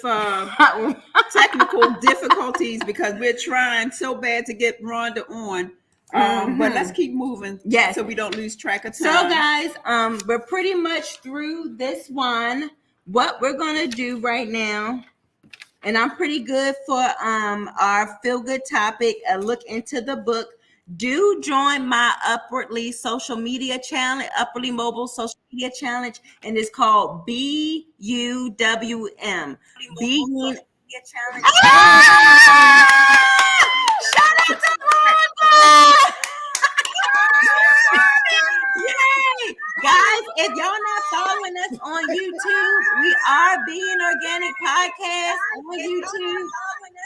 [SPEAKER 1] technical difficulties because we're trying so bad to get Rhonda on. But let's keep moving.
[SPEAKER 2] Yes.
[SPEAKER 1] So we don't lose track of time.
[SPEAKER 2] So guys, we're pretty much through this one. What we're gonna do right now, and I'm pretty good for our feel good topic, a look into the book. Do join my Upwardly social media challenge, Upwardly Mobile social media challenge, and it's called BUWM. Being challenge. Shout out to Rhonda! Yay! Guys, if y'all not following us on YouTube, we are Being Organic Podcast on YouTube.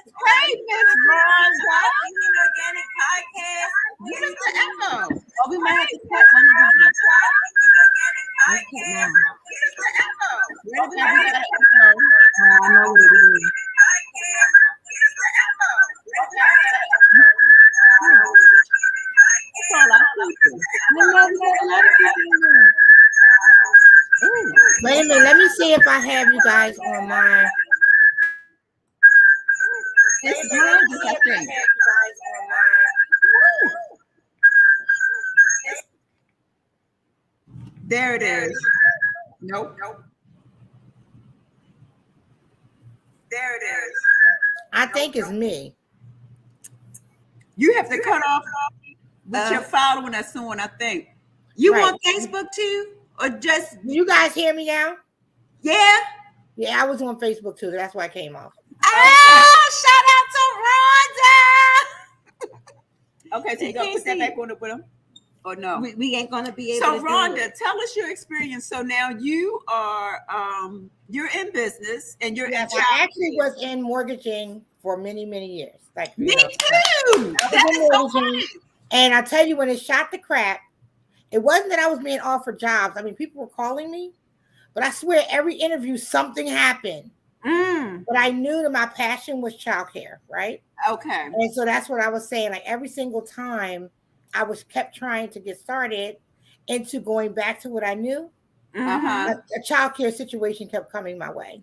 [SPEAKER 2] Hey, Miss Rhonda. Being Organic Podcast.
[SPEAKER 1] What is the echo?
[SPEAKER 2] Oh, we might have to cut one of these. Let's cut now.
[SPEAKER 1] Where did I get that echo?
[SPEAKER 2] I know what it is.
[SPEAKER 1] That's all I people.
[SPEAKER 2] I know we got a lot of people in there.
[SPEAKER 3] Wait a minute, let me see if I have you guys on my.
[SPEAKER 1] It's Rhonda's, I think. There it is. Nope. There it is.
[SPEAKER 3] I think it's me.
[SPEAKER 1] You have to cut off with your following us soon, I think.
[SPEAKER 2] You
[SPEAKER 3] Right.
[SPEAKER 2] on Facebook too? Or just,
[SPEAKER 3] Do you guys hear me now?
[SPEAKER 2] yeah?
[SPEAKER 3] Yeah, I was on Facebook too. That's why I came off.
[SPEAKER 2] Shout out to Rhonda!
[SPEAKER 1] Okay, so you gonna put that back on with them? Or no?
[SPEAKER 2] We ain't gonna be able
[SPEAKER 1] So
[SPEAKER 2] to do
[SPEAKER 1] Rhonda,
[SPEAKER 2] it.
[SPEAKER 1] tell us your experience. So now you are you're in business and you're
[SPEAKER 3] Yes,
[SPEAKER 1] in
[SPEAKER 3] I actually was in mortgaging for many, many years. Like
[SPEAKER 1] Me
[SPEAKER 3] you know,
[SPEAKER 1] too.
[SPEAKER 3] I was
[SPEAKER 1] That
[SPEAKER 3] in
[SPEAKER 1] is so
[SPEAKER 3] mortgaging, and I tell you, when it shot the crap, it wasn't that I was being offered jobs. I mean, people were calling me, but I swear every interview something happened. But I knew that my passion was childcare, right?
[SPEAKER 1] okay.
[SPEAKER 3] And so that's what I was saying. Like every single time I was kept trying to get started into going back to what I knew,
[SPEAKER 1] Uh-huh.
[SPEAKER 3] a childcare situation kept coming my way.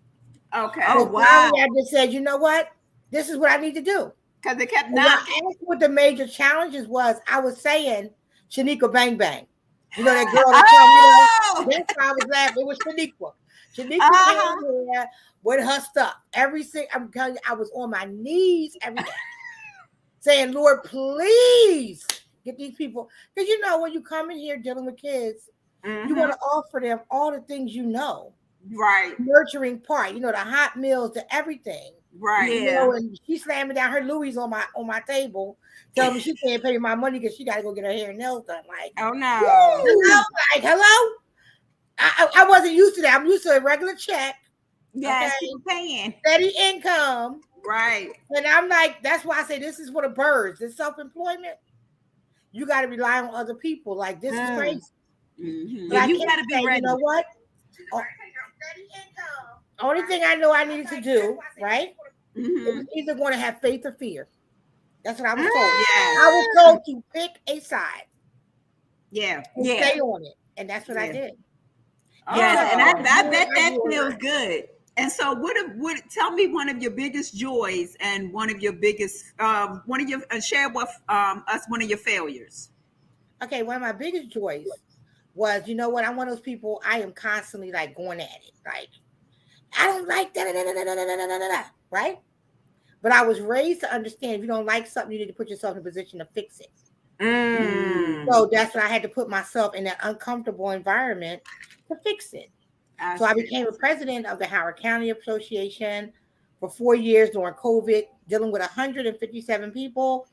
[SPEAKER 1] Okay.
[SPEAKER 2] Oh,
[SPEAKER 3] But
[SPEAKER 2] wow.
[SPEAKER 3] finally I just said, you know what? This is what I need to do.
[SPEAKER 1] Because they kept
[SPEAKER 3] And I
[SPEAKER 1] not.
[SPEAKER 3] asked what the major challenges was. I was saying Shaniqua Bang Bang. You know that girl that told me, that's why I was laughing. It was Shaniqua. Shaniqua came here with her stuff. I'm telling you, I was on my knees every day saying, Lord, please get these people. Because you know, when you come in here dealing with kids, you want to offer them all the things you know.
[SPEAKER 1] Right.
[SPEAKER 3] Nurturing part, you know, the hot meals, the everything.
[SPEAKER 1] Right.
[SPEAKER 3] You know, and she slamming down her Louis on my table, telling me she can't pay my money because she got to go get her hair and nails done. Like,
[SPEAKER 2] Oh no.
[SPEAKER 3] hello? Like, hello? I wasn't used to that. I'm used to a regular check,
[SPEAKER 2] Yes,
[SPEAKER 3] okay,
[SPEAKER 2] keep paying.
[SPEAKER 3] steady income.
[SPEAKER 1] Right.
[SPEAKER 3] And I'm like, that's why I say this is for the birds. This self-employment, you got to rely on other people. Like, this is crazy.
[SPEAKER 1] Mm-hmm.
[SPEAKER 3] But I
[SPEAKER 2] you
[SPEAKER 3] kept
[SPEAKER 2] got to be
[SPEAKER 3] saying,
[SPEAKER 2] ready.
[SPEAKER 3] you know what? Steady income. Only thing I know I needed to do, right? It
[SPEAKER 1] Mm-hmm.
[SPEAKER 3] was either going to have faith or fear. That's what I was told.
[SPEAKER 1] Yes.
[SPEAKER 3] I was told to pick a side
[SPEAKER 1] Yeah.
[SPEAKER 3] and
[SPEAKER 2] Yeah.
[SPEAKER 3] stay on it. And that's what I did.
[SPEAKER 2] Yes, and I
[SPEAKER 1] Oh.
[SPEAKER 2] bet that feels good.
[SPEAKER 1] And so, what? Tell me one of your biggest joys and one of your biggest, share with us one of your failures.
[SPEAKER 3] Okay, one of my biggest joys was, you know what? I'm one of those people. I am constantly like going at it. Like I don't like that, right? But I was raised to understand if you don't like something, you need to put yourself in a position to fix it. So that's why I had to put myself in that uncomfortable environment to fix it. So I became a president of the Howard County Association for 4 years during COVID, dealing with 157 people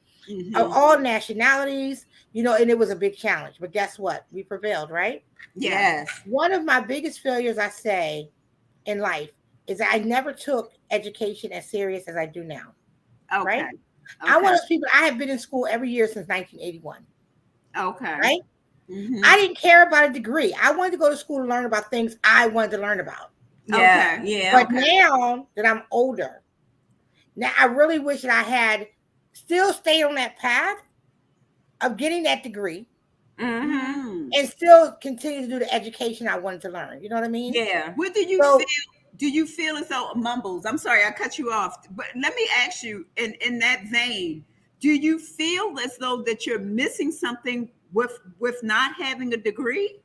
[SPEAKER 3] of all nationalities, and it was a big challenge. But guess what? We prevailed, right?
[SPEAKER 2] Yes.
[SPEAKER 3] One of my biggest failures, I say, in life is that I never took education as serious as I do now.
[SPEAKER 1] Okay.
[SPEAKER 3] Right? I'm one of those people. I have been in school every year since 1981.
[SPEAKER 1] Okay.
[SPEAKER 3] Right? I didn't care about a degree. I wanted to go to school to learn about things I wanted to learn about.
[SPEAKER 2] Yeah.
[SPEAKER 1] Okay.
[SPEAKER 2] Yeah.
[SPEAKER 3] But now that I'm older, now I really wish that I had still stayed on that path of getting that degree and still continue to do the education I wanted to learn. You know what I mean?
[SPEAKER 2] Yeah.
[SPEAKER 1] What do you feel? Do you feel as though Mumbles? I'm sorry, I cut you off, but let me ask you in that vein. Do you feel as though that you're missing something with not having a degree?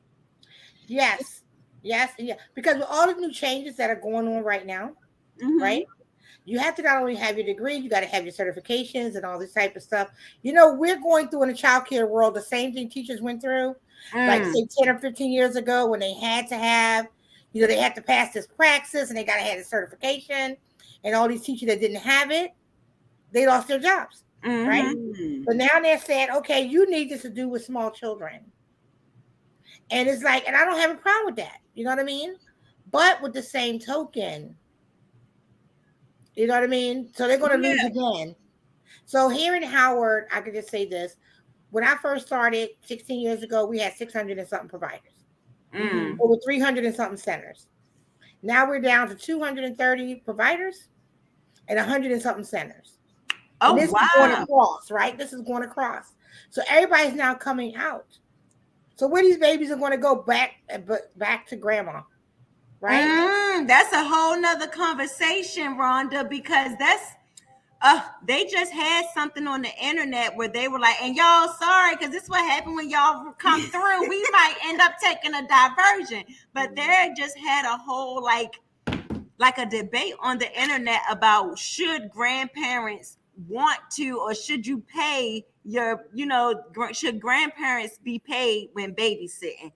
[SPEAKER 3] Yes. Yes. Yeah. Because with all the new changes that are going on right now, right? You have to not only have your degree, you got to have your certifications and all this type of stuff. We're going through in the childcare world the same thing teachers went through, like say 10 or 15 years ago when they had to have, they had to pass this praxis and they got to have a certification, and all these teachers that didn't have it, they lost their jobs, right? But now they're saying, okay, you need this to do with small children. And it's like, and I don't have a problem with that. You know what I mean? But with the same token, you know what I mean? So they're going to lose again. So here in Howard, I could just say this. When I first started 16 years ago, we had 600 and something providers. Over 300 and something centers. Now we're down to 230 providers and 100 and something centers.
[SPEAKER 2] Oh,
[SPEAKER 3] and this is going across, right? This is going across. So everybody's now coming out. So where these babies are going to go back to grandma, right?
[SPEAKER 2] That's a whole nother conversation, Rhonda, because they just had something on the internet where they were like, and y'all sorry, because this is what happened when y'all come through. We might end up taking a diversion. But they just had a whole like a debate on the internet about should grandparents want to, or should you pay should grandparents be paid when babysitting?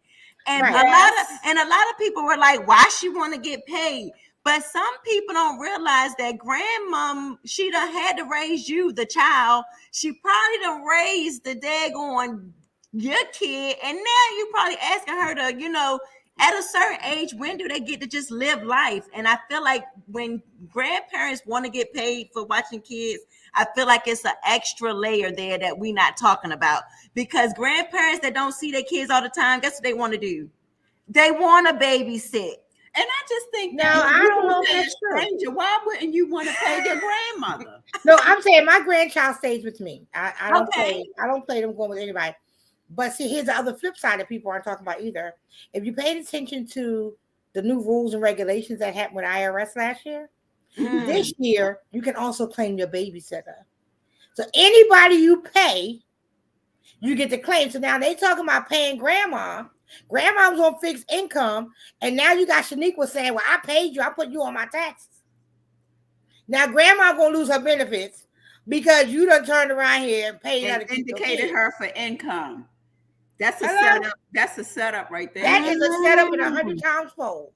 [SPEAKER 2] And a lot of people were like, why she want to get paid? But some people don't realize that grandmom, she done had to raise you, the child. She probably done raised the daggone your kid. And now you probably asking her to, at a certain age, when do they get to just live life? And I feel like when grandparents want to get paid for watching kids, I feel like it's an extra layer there that we're not talking about. Because grandparents that don't see their kids all the time, guess what they want to do? They want to babysit.
[SPEAKER 1] And I just think
[SPEAKER 3] now I don't know if that's
[SPEAKER 1] stranger. Why wouldn't you want to pay your grandmother?
[SPEAKER 3] No, I'm saying my grandchild stays with me. I don't play them going with anybody. But see, here's the other flip side that people aren't talking about either. If you paid attention to the new rules and regulations that happened with IRS last year, this year you can also claim your babysitter. So anybody you pay, you get to claim. So now they talking about paying grandma. Grandma was on fixed income, and now you got Shaniqua saying, well, I paid you. I put you on my taxes. Now grandma going to lose her benefits because you done turned around here and paid her to keep
[SPEAKER 1] indicated her for income. That's a setup. That's a setup right there.
[SPEAKER 3] That is a setup in 100 times fold.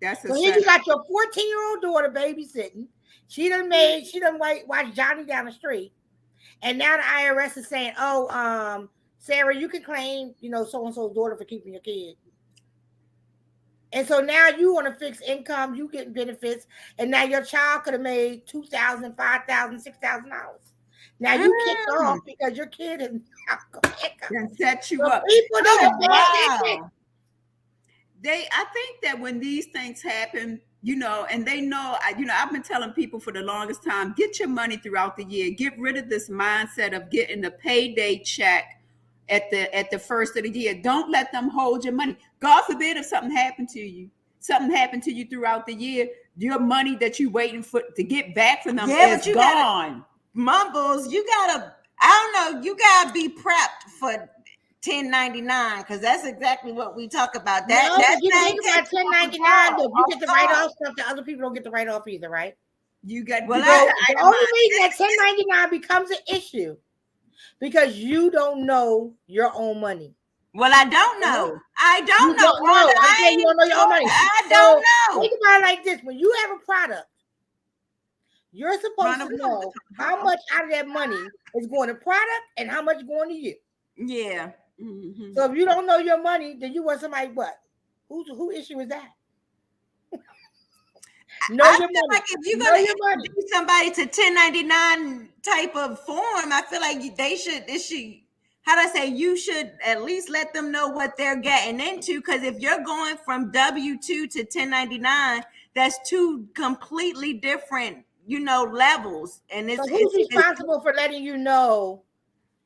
[SPEAKER 1] That's a
[SPEAKER 3] so
[SPEAKER 1] setup.
[SPEAKER 3] Here you got your 14-year-old daughter babysitting. She done watch Johnny down the street. And now the IRS is saying, oh, Sarah, you can claim, so-and-so's daughter for keeping your kid. And so now you want to fix income, you getting benefits, and now your child could have made $2,000, $5,000, $6,000. Now you kicked off because your kid is
[SPEAKER 1] and set you up.
[SPEAKER 3] People don't
[SPEAKER 1] I think that when these things happen, and they know, I've been telling people for the longest time, get your money throughout the year. Get rid of this mindset of getting the payday check at the first of the year. Don't let them hold your money. God forbid if something happened to you throughout the year, your money that you waiting for to get back from them
[SPEAKER 2] but
[SPEAKER 1] is
[SPEAKER 2] you
[SPEAKER 1] gone.
[SPEAKER 2] Mumbles, you gotta, I don't know, you gotta be prepped for 1099 because that's exactly what we talk about.
[SPEAKER 3] No,
[SPEAKER 2] That
[SPEAKER 3] but you
[SPEAKER 2] thing
[SPEAKER 3] think about
[SPEAKER 2] takes you off the
[SPEAKER 3] 1099 though.
[SPEAKER 2] ball.
[SPEAKER 3] You get to write off stuff that other people don't get to write off either, right?
[SPEAKER 1] You got
[SPEAKER 2] Well,
[SPEAKER 1] you
[SPEAKER 3] So
[SPEAKER 1] got
[SPEAKER 3] the
[SPEAKER 1] to
[SPEAKER 3] only
[SPEAKER 1] itemize.
[SPEAKER 3] reason that 1099 becomes an issue because you don't know your own money.
[SPEAKER 2] Well, I don't know. I
[SPEAKER 3] You
[SPEAKER 2] don't know.
[SPEAKER 3] don't know. I'm saying you don't know your own money.
[SPEAKER 2] I
[SPEAKER 3] So
[SPEAKER 2] don't know.
[SPEAKER 3] think about it like this: when you have a product, you're supposed
[SPEAKER 1] Rhonda,
[SPEAKER 3] to
[SPEAKER 1] we don't
[SPEAKER 3] know
[SPEAKER 1] have
[SPEAKER 3] how
[SPEAKER 1] to-
[SPEAKER 3] much out of that money is going to product and how much is going to you.
[SPEAKER 2] Yeah.
[SPEAKER 1] Mhm.
[SPEAKER 3] So if you don't know your money, then you want somebody what? Who issue is that? Know
[SPEAKER 2] I
[SPEAKER 3] your
[SPEAKER 2] feel
[SPEAKER 3] money.
[SPEAKER 2] like if you're
[SPEAKER 3] Know
[SPEAKER 2] gonna
[SPEAKER 3] your money.
[SPEAKER 2] introduce somebody to 1099 type of form, I feel like they should. It should. How do I say? You should at least let them know what they're getting into. Because if you're going from W-2 to 1099, that's two completely different, levels. And
[SPEAKER 3] So who's responsible for letting you know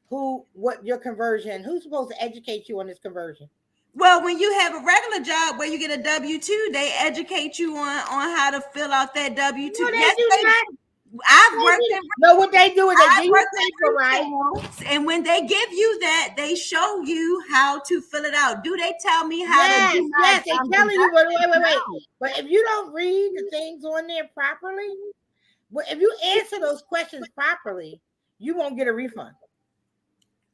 [SPEAKER 3] what your conversion? Who's supposed to educate you on this conversion?
[SPEAKER 2] well, when you have a regular job where you get a W-2, they educate you on how to fill out that W-2.
[SPEAKER 3] No, they
[SPEAKER 2] Yes,
[SPEAKER 3] do not.
[SPEAKER 2] I've worked in
[SPEAKER 3] No, what they do is they
[SPEAKER 2] I've
[SPEAKER 3] give you
[SPEAKER 2] worked in
[SPEAKER 3] paper, right?
[SPEAKER 2] retail, and when they give you that, they show you how to fill it out. Do they tell me how to do my
[SPEAKER 3] Yes, they telling you. Wait.
[SPEAKER 2] No.
[SPEAKER 3] But if you don't read the things on there properly, if you answer those questions properly, you won't get a refund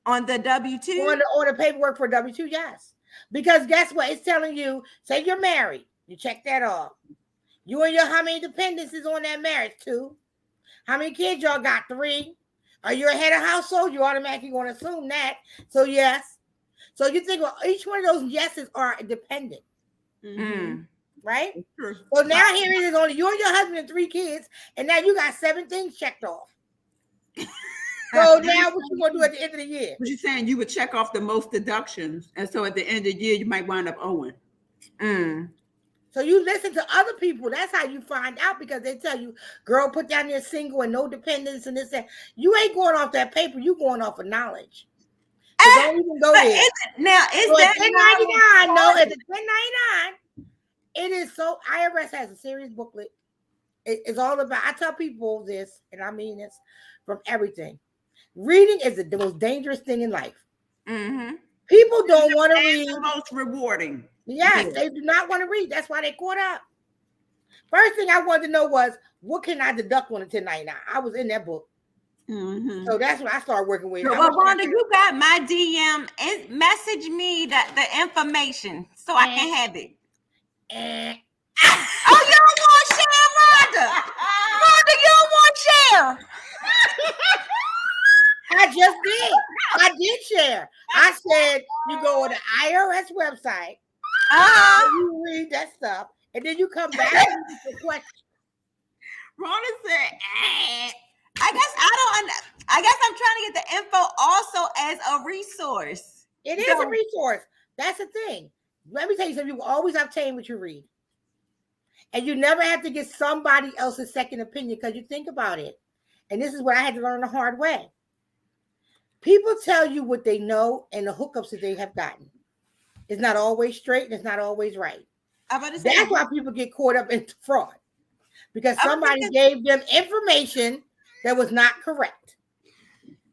[SPEAKER 2] On the W-2?
[SPEAKER 3] on the paperwork for W-2. Yes, because guess what? It's telling you. Say you're married, you check that off. You and your how many dependents is on that marriage? 2. How many kids y'all got? 3. Are you a head of household? You automatically going to assume that. So yes. So you think well, each one of those yeses are dependent, right?
[SPEAKER 1] True.
[SPEAKER 3] So now here it is only you and your husband and 3 kids, and now you got 7 things checked off. So now what you gonna do at the end of the year?
[SPEAKER 1] But you're saying you would check off the most deductions, and so at the end of the year you might wind up owing.
[SPEAKER 3] So you listen to other people. That's how you find out because they tell you, girl, put down there single and no dependents and this that. You ain't going off that paper. You going off of knowledge. So don't even go there.
[SPEAKER 2] Is
[SPEAKER 3] So
[SPEAKER 2] that
[SPEAKER 3] 1099? No, at the 1099, it is so. IRS has a serious booklet. It's all about. I tell people this, and I mean this from everything. Reading is the most dangerous thing in life. People don't want to read.
[SPEAKER 1] The most rewarding.
[SPEAKER 3] Yes, they do not want to read. That's why they caught up. First thing I wanted to know was what can I deduct on a 1099? I was in that book. So that's what I started working with.
[SPEAKER 2] Well, Rhonda, you got my DM and message me the information so I can have it. Oh, you don't want to share, Rhonda? Rhonda, you don't want to share?
[SPEAKER 3] I just did. I did share. I said you go on the IRS website, and you read that stuff, and then you come back and you the question.
[SPEAKER 1] Rhonda said,
[SPEAKER 2] I guess I'm trying to get the info also as a resource.
[SPEAKER 3] It is a resource. That's the thing. Let me tell you something. You always obtain what you read. And you never have to get somebody else's second opinion because you think about it. And this is what I had to learn the hard way. People tell you what they know and the hookups that they have gotten. It's not always straight and it's not always right. That's why people get caught up in fraud. Because somebody gave them information that was not correct.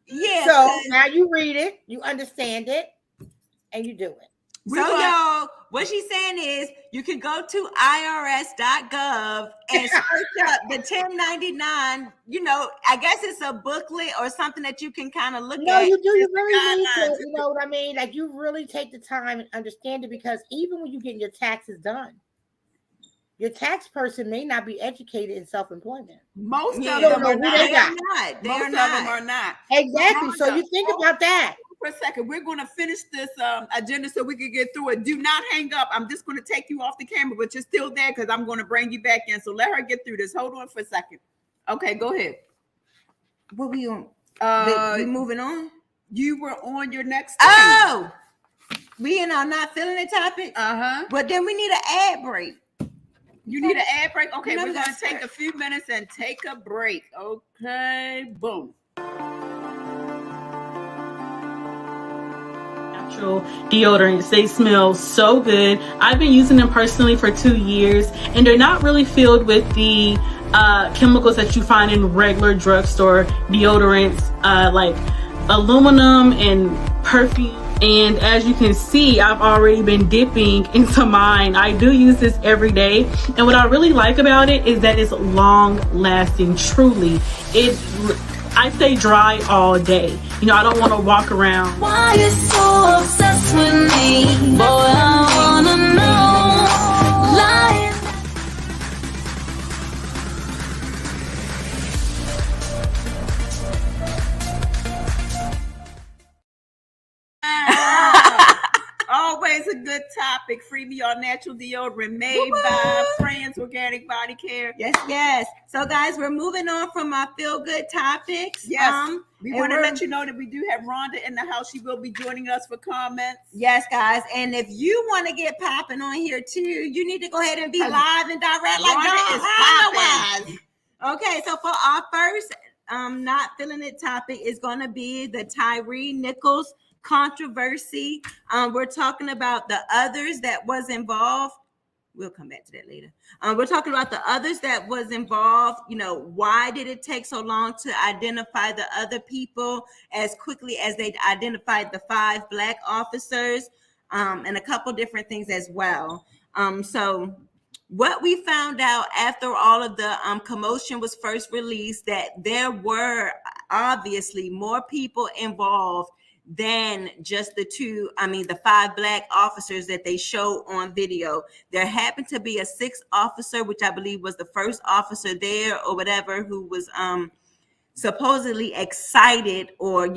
[SPEAKER 2] Yeah.
[SPEAKER 3] So now you read it, you understand it, and you do it.
[SPEAKER 2] So y'all, what she's saying is you can go to irs.gov and search up the 1099. I guess it's a booklet or something that you can kind of look at.
[SPEAKER 3] No, you do. You really need to, you know what I mean? Like you really take the time and understand it because even when you get your taxes done, your tax person may not be educated in self-employment.
[SPEAKER 1] Most of
[SPEAKER 3] them
[SPEAKER 1] are
[SPEAKER 3] are
[SPEAKER 1] not.
[SPEAKER 3] not.
[SPEAKER 1] Most of them are not.
[SPEAKER 3] Exactly. So you think about that.
[SPEAKER 1] For a second, we're going to finish this agenda so we can get through it. Do not hang up. I'm just going to take you off the camera, but you're still there because I'm going to bring you back in. So let her get through this. Hold on for a second. Okay, go ahead.
[SPEAKER 2] What we on? We moving on?
[SPEAKER 1] You were on your next thing.
[SPEAKER 2] Oh, we are not feeling the topic? But then we need an ad break.
[SPEAKER 1] You need an ad break? Okay, we're going to take a few minutes and take a break. Okay, boom.
[SPEAKER 4] natural deodorants. They smell so good. I've been using them personally for 2 years, and they're not really filled with the chemicals that you find in regular drugstore deodorants, like aluminum and perfume. And as you can see, I've already been dipping into mine. I do use this every day, and what I really like about it is that it's long lasting. Truly, I stay dry all day. You know, I don't want to walk around.
[SPEAKER 5] Why you so obsessed with me? Boy, I wanna know. Lying.
[SPEAKER 1] Always a good topic. Free Me All Natural Deodorant made by Friends Organic Body Care.
[SPEAKER 2] Yes. So, guys, we're moving on from our feel-good topics.
[SPEAKER 1] Yes. We want to let you know that we do have Rhonda in the house. She will be joining us for comments.
[SPEAKER 2] Yes, guys. And if you want to get popping on here too, you need to go ahead and be live and direct like
[SPEAKER 1] Rhonda is popping.
[SPEAKER 2] Okay, so for our first not feeling it topic is going to be the Tyree Nichols controversy. We're talking about the others that was involved. We'll come back to that later. We're talking about the others that was involved. You know, why did it take so long to identify the other people as quickly as they identified the 5 Black officers, and a couple different things as well. So what we found out after all of the commotion was first released, that there were obviously more people involved than just the 5 Black officers that they showed on video. There happened to be a 6th officer, which I believe was the first officer there or whatever, who was supposedly excited or,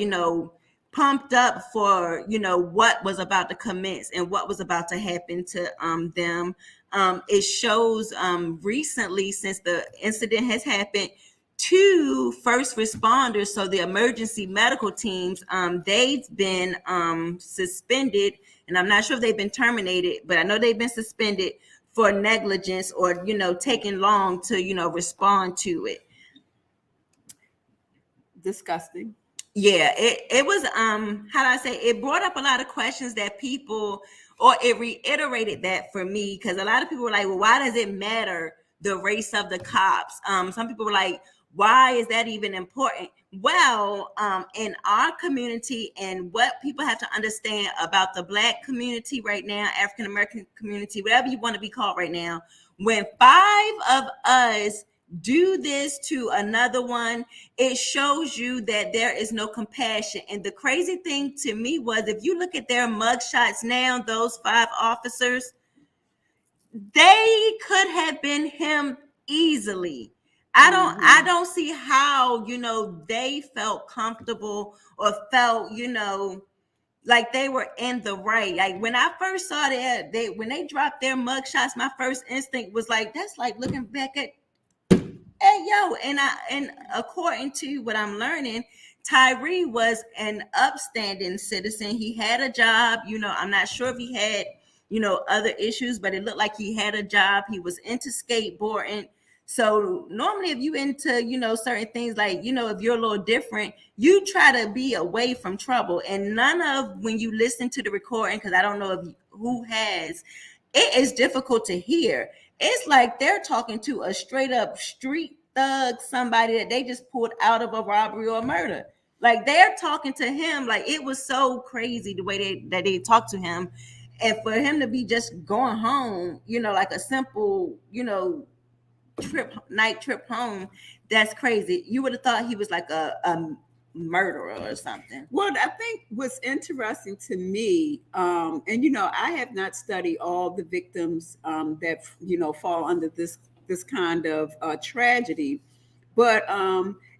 [SPEAKER 2] pumped up for, what was about to commence and what was about to happen to them. It shows recently, since the incident has happened, 2 first responders, so the emergency medical teams, they've been suspended, and I'm not sure if they've been terminated, but I know they've been suspended for negligence or, taking long to, respond to it.
[SPEAKER 1] Disgusting.
[SPEAKER 2] Yeah, it was, how do I say, it brought up a lot of questions that people, or it reiterated that for me, because a lot of people were like, well, why does it matter the race of the cops? Some people were like, why is that even important? Well, in our community, and what people have to understand about the Black community right now, African American community, whatever you want to be called right now, when 5 of us do this to another one, it shows you that there is no compassion. And the crazy thing to me was, if you look at their mugshots now, those 5 officers, they could have been him easily. I don't see how, they felt comfortable or felt, like they were in the right. Like when I first saw that, when they dropped their mugshots, my first instinct was like, that's like looking back at, hey, yo. And according to what I'm learning, Tyree was an upstanding citizen. He had a job, I'm not sure if he had, other issues, but it looked like he had a job. He was into skateboarding. So normally if you into, certain things, like, if you're a little different, you try to be away from trouble. And none of, when you listen to the recording, because I don't know who has, it is difficult to hear. It's like they're talking to a straight up street thug, somebody that they just pulled out of a robbery or a murder. Like they're talking to him. Like it was so crazy the way that they talked to him. And for him to be just going home, like a simple, night trip home, that's crazy. You would have thought he was like a murderer or something.
[SPEAKER 1] Well, I think what's interesting to me, and I have not studied all the victims that fall under this kind of tragedy, but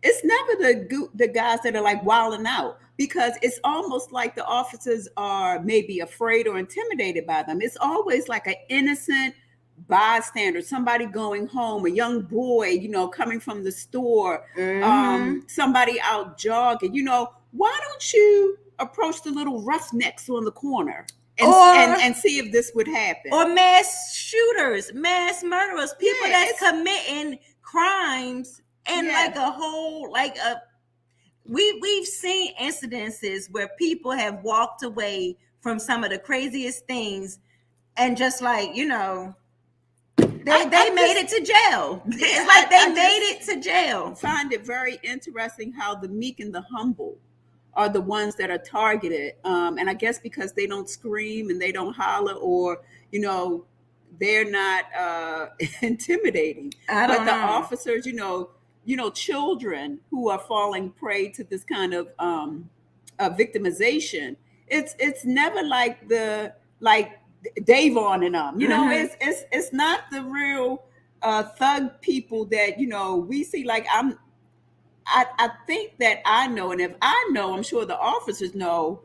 [SPEAKER 1] it's never the guys that are like wilding out, because it's almost like the officers are maybe afraid or intimidated by them. It's always like an innocent bystander, somebody going home, a young boy, coming from the store, somebody out jogging. Why don't you approach the little roughnecks on the corner and see if this would happen?
[SPEAKER 2] Or mass shooters, mass murderers, people that's committing crimes, and we've seen incidences where people have walked away from some of the craziest things, and just like, you know, they made it to jail. It's like they made it to jail.
[SPEAKER 1] Find it very interesting how the meek and the humble are the ones that are targeted. And I guess because they don't scream and they don't holler, or, you know, they're not intimidating. But the officers, you know, children who are falling prey to this kind of victimization, it's never like Davon and them. You know, it's not the real thug people that, you know, we see. Like I think that I know, and if I know, I'm sure the officers know.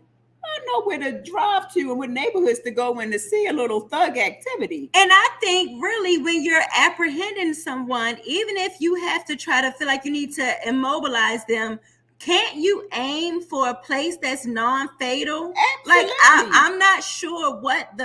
[SPEAKER 1] I know where to drive to and what neighborhoods to go in to see a little thug activity.
[SPEAKER 2] And I think really when you're apprehending someone, even if you have to try to feel like you need to immobilize them, can't you aim for a place that's non-fatal?
[SPEAKER 1] Absolutely.
[SPEAKER 2] Like I'm not sure what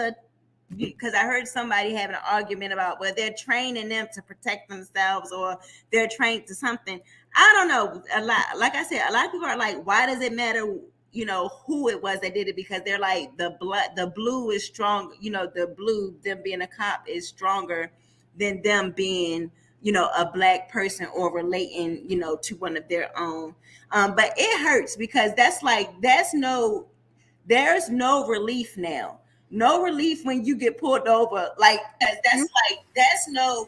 [SPEAKER 2] because I heard somebody having an argument about whether they're training them to protect themselves or they're trained to something. I don't know. A lot, like I said, a lot of people are like, why does it matter, you know, who it was that did it? Because they're like, the blue is strong, you know, the blue, them being a cop is stronger than them being, you know, a black person or relating, you know, to one of their own. But it hurts because there's no relief now. No relief when you get pulled over. Like there's no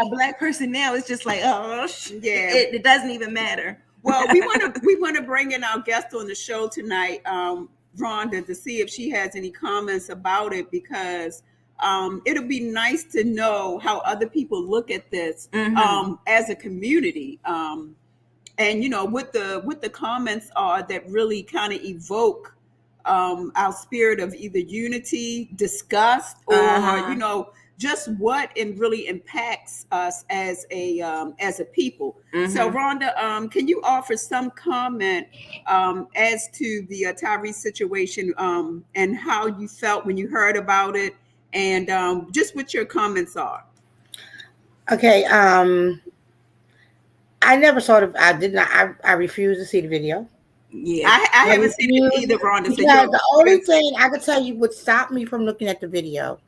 [SPEAKER 2] black person now. It's just like, oh,
[SPEAKER 1] yeah,
[SPEAKER 2] it doesn't even matter.
[SPEAKER 1] Well, we want to bring in our guest on the show tonight, Rhonda, to see if she has any comments about it, because it'll be nice to know how other people look at this as a community. And you know, what the comments are that really kind of evoke our spirit of either unity, disgust, or you know, just what it really impacts us as a people. So, Rhonda, can you offer some comment as to the Tyrese situation and how you felt when you heard about it, and just what your comments are?
[SPEAKER 3] Okay. I never saw it. I did not. I refuse to see the video.
[SPEAKER 1] Yeah, I haven't seen it either, Rhonda. So
[SPEAKER 3] the only thing I could tell you would stop me from looking at the video,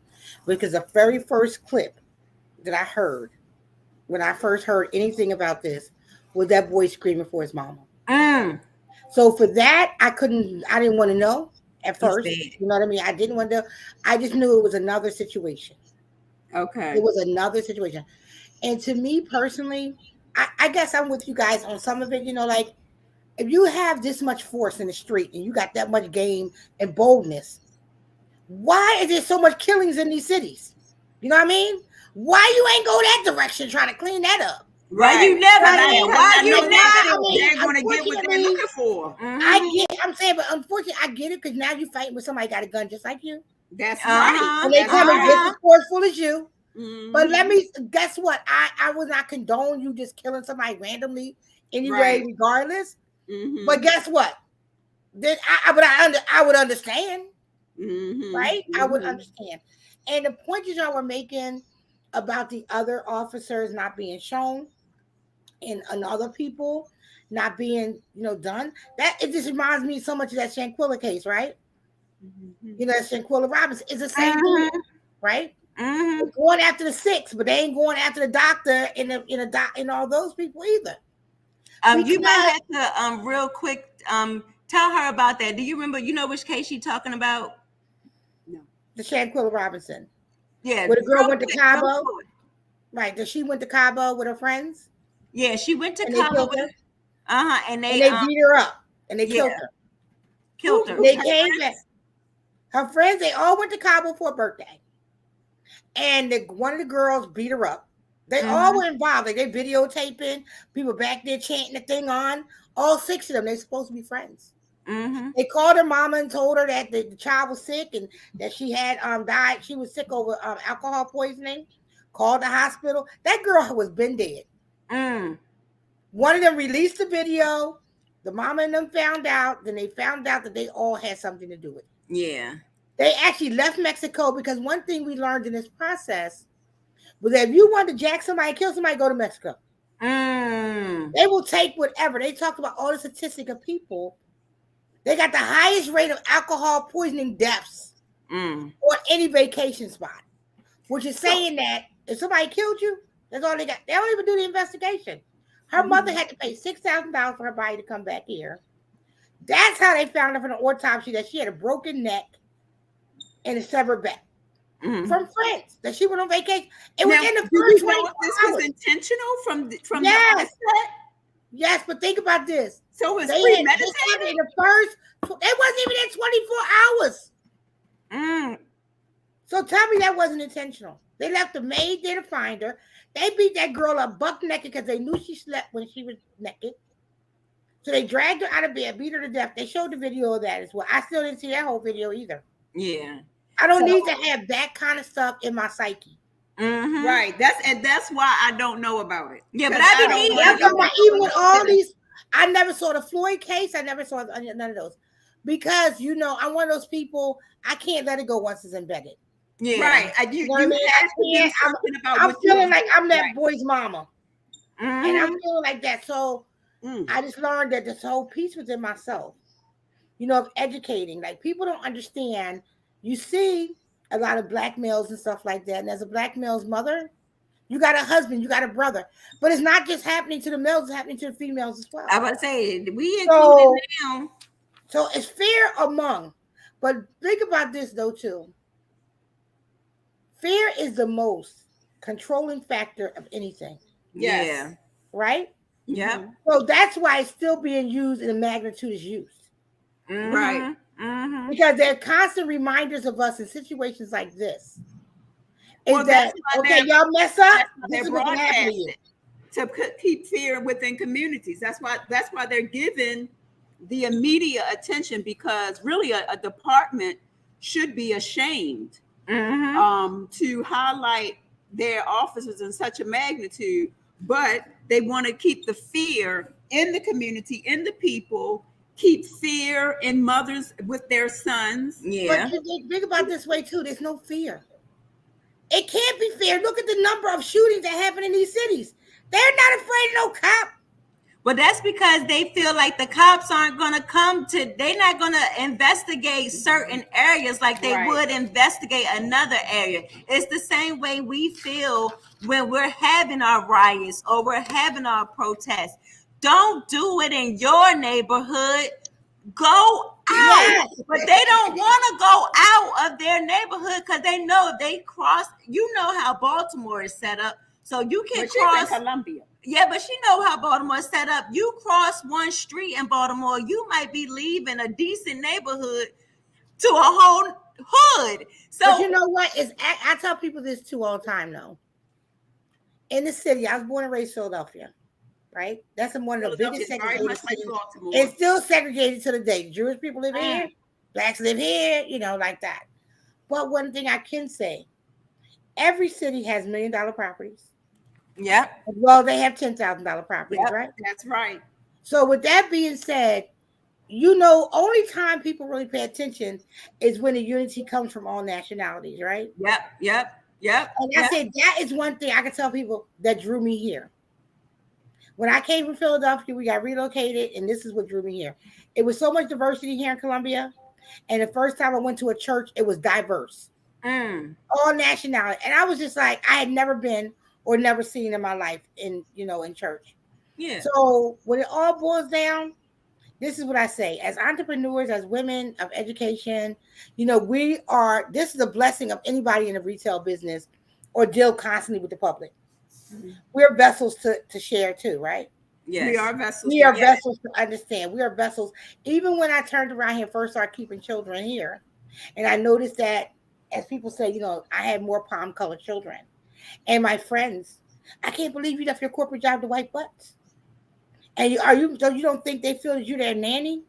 [SPEAKER 3] because the very first clip that I heard when I first heard anything about this was that boy screaming for his mama. So for that, I didn't want to know at first. You know what I mean? I didn't want to. I just knew it was another situation.
[SPEAKER 1] Okay.
[SPEAKER 3] It was another situation. And to me personally, I guess I'm with you guys on some of it. You know, like, if you have this much force in the street and you got that much game and boldness, why is there so much killings in these cities? You know what I mean? Why you ain't go that direction trying to clean that up?
[SPEAKER 2] Why you never? Why you never?
[SPEAKER 1] They're going to get what they're looking for.
[SPEAKER 3] I'm saying, but unfortunately, I get it, because now you're fighting with somebody got a gun just like you.
[SPEAKER 1] That's right.
[SPEAKER 3] And they come and get as forceful as you. But guess what? I will not condone you just killing somebody randomly anyway, regardless. But guess what? Then I would understand, right? I would understand. And the point that y'all were making about the other officers not being shown and other people not being, you know, done, that it just reminds me so much of that Shanquilla case, right? You know, Shanquilla Robinson is the same thing, right? They're going after the 6, but they ain't going after the doctor and all those people either.
[SPEAKER 2] You might have to real quick tell her about that. Do you remember? You know which case she's talking about?
[SPEAKER 3] No, the Shanquilla Robinson.
[SPEAKER 2] Yeah,
[SPEAKER 3] where the girl went to Cabo. Right, that she went to Cabo with her friends.
[SPEAKER 2] Yeah, she went to Cabo with and they
[SPEAKER 3] beat her up and they killed her.
[SPEAKER 2] Killed her.
[SPEAKER 3] They came back. Her friends, they all went to Cabo for a birthday, and one of the girls beat her up. They all were involved. Like, they videotaping, people back there chanting the thing on. All 6 of them, they're supposed to be friends. They called her mama and told her that the child was sick and that she had died. She was sick over alcohol poisoning. Called the hospital. That girl was been dead. One of them released the video. The mama and them found out. Then they found out that they all had something to do with it.
[SPEAKER 2] Yeah.
[SPEAKER 3] They actually left Mexico, because one thing we learned in this process was that if you want to jack somebody, kill somebody, go to Mexico. They will take whatever. They talked about all the statistic of people They got the highest rate of alcohol poisoning deaths on any vacation spot, which is saying that if somebody killed you, that's all they got. They don't even do the investigation. Her mother had to pay $6,000 for her body to come back here. That's how they found her from the autopsy, that she had a broken neck and a severed back. From friends that she went on vacation. It was in the first 24 hours.
[SPEAKER 1] This was intentional from the
[SPEAKER 3] Yes.
[SPEAKER 1] onset?
[SPEAKER 3] Yes, but think about this.
[SPEAKER 1] So it's
[SPEAKER 3] They
[SPEAKER 1] premeditated?
[SPEAKER 3] had in the first, it wasn't even in 24 hours. So tell me that wasn't intentional. They left the maid there to find her. They beat that girl up buck naked because they knew she slept when she was naked. So they dragged her out of bed, beat her to death. They showed the video of that as well. I still didn't see that whole video either.
[SPEAKER 2] Yeah.
[SPEAKER 3] I don't need to have that kind of stuff in my psyche.
[SPEAKER 1] Right. That's why I don't know about it.
[SPEAKER 2] Yeah, but I believe
[SPEAKER 3] even with all these, I never saw the Floyd case. I never saw none of those. Because, you know, I'm one of those people, I can't let it go once it's embedded.
[SPEAKER 2] Yeah.
[SPEAKER 1] Right.
[SPEAKER 3] You know what I mean? I'm feeling like I'm that boy's mama. And I'm feeling like that. So I just learned that this whole piece was in myself, you know, of educating. Like, people don't understand. You see a lot of black males and stuff like that. And as a black male's mother, you got a husband, you got a brother. But it's not just happening to the males, it's happening to the females as well.
[SPEAKER 2] I was say we included now.
[SPEAKER 3] So it's fear among. But think about this though too. Fear is the most controlling factor of anything.
[SPEAKER 1] Yes.
[SPEAKER 2] Yeah.
[SPEAKER 3] Right?
[SPEAKER 2] Yeah.
[SPEAKER 3] So that's why it's still being used in the magnitude it's used.
[SPEAKER 1] Right.
[SPEAKER 3] Because they're constant reminders of us in situations like this.
[SPEAKER 1] Well,
[SPEAKER 3] that okay, y'all mess up? This is what's gonna happen to you.
[SPEAKER 1] To keep fear within communities. That's why they're given the immediate attention, because really a department should be ashamed to highlight their officers in such a magnitude, but they want to keep the fear in the community, in the people, keep fear in mothers with their sons.
[SPEAKER 2] Yeah.
[SPEAKER 3] But you think about it this way too, there's no fear. It can't be fair. Look at the number of shootings that happen in these cities. They're not afraid of no cop.
[SPEAKER 2] Well, that's because they feel like the cops aren't going to they're not going to investigate certain areas like they would investigate another area. It's the same way we feel when we're having our riots or we're having our protests. Don't do it in your neighborhood. Go out. Yes. But they don't want to go out of their neighborhood because they know if they cross, you know how Baltimore is set up. So you can cross
[SPEAKER 1] Columbia.
[SPEAKER 2] Yeah, but she know how Baltimore is set up. You cross one street in Baltimore, you might be leaving a decent neighborhood to a whole hood. So
[SPEAKER 3] but you know what? I tell people this too all the time though. In the city, I was born and raised in Philadelphia, right? That's one of the biggest segregated cities. It's still segregated to the day. Jewish people live here, blacks live here, you know, like that. But one thing I can say, every city has $1 million properties.
[SPEAKER 2] Yeah.
[SPEAKER 3] Well, they have $10,000 properties, right?
[SPEAKER 1] That's right.
[SPEAKER 3] So with that being said, you know, only time people really pay attention is when the unity comes from all nationalities, right?
[SPEAKER 2] Yep.
[SPEAKER 3] And I said that is one thing I can tell people that drew me here. When I came from Philadelphia, we got relocated, and this is what drew me here. It was so much diversity here in Columbia, and the first time I went to a church, it was diverse, all nationality, and I was just like, I had never been or never seen in my life in church.
[SPEAKER 2] Yeah.
[SPEAKER 3] So when it all boils down, this is what I say. As entrepreneurs, as women of education, you know, this is a blessing of anybody in the retail business or deal constantly with the public. We're vessels to share too, right?
[SPEAKER 2] Yes.
[SPEAKER 1] We are vessels.
[SPEAKER 3] We are vessels to understand. We are vessels. Even when I turned around here and first started keeping children here, and I noticed that, as people say, you know, I had more palm-colored children. And my friends, I can't believe you left your corporate job to wipe butts. And you don't think they feel that you're their nanny?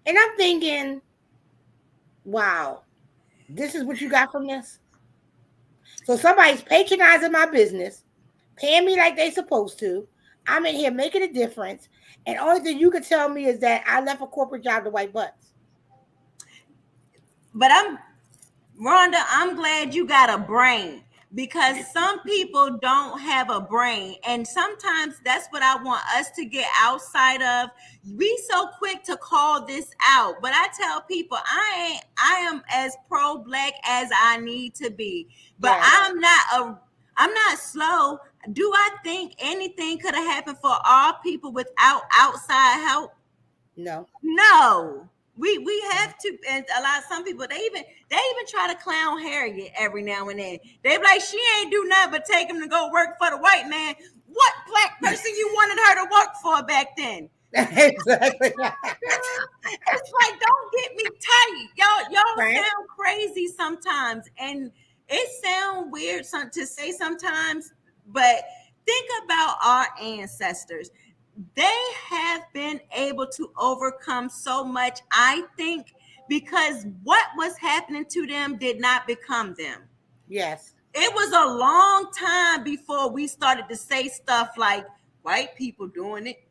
[SPEAKER 3] And I'm thinking, wow, this is what you got from this? So somebody's patronizing my business, paying me like they supposed to. I'm in here making a difference. And only thing you can tell me is that I left a corporate job to wipe butts.
[SPEAKER 2] But Rhonda, I'm glad you got a brain, because some people don't have a brain, and sometimes that's what I want us to get outside of. We so quick to call this out, but I tell people I am as pro-black as I need to be, but
[SPEAKER 3] Yes.
[SPEAKER 2] I'm not slow. Do I think anything could have happened for all people without outside help?
[SPEAKER 3] No.
[SPEAKER 2] No. We have to, and some people they even try to clown Harriet every now and then. They be like, she ain't do nothing but take him to go work for the white man. What black person you wanted her to work for back then?
[SPEAKER 3] Exactly.
[SPEAKER 2] It's like, don't get me tight. Y'all
[SPEAKER 3] Right.
[SPEAKER 2] sound crazy sometimes, and it sound weird to say sometimes, but think about our ancestors. They have been able to overcome so much, I think, because what was happening to them did not become them.
[SPEAKER 3] Yes.
[SPEAKER 2] It was a long time before we started to say stuff like white people doing it.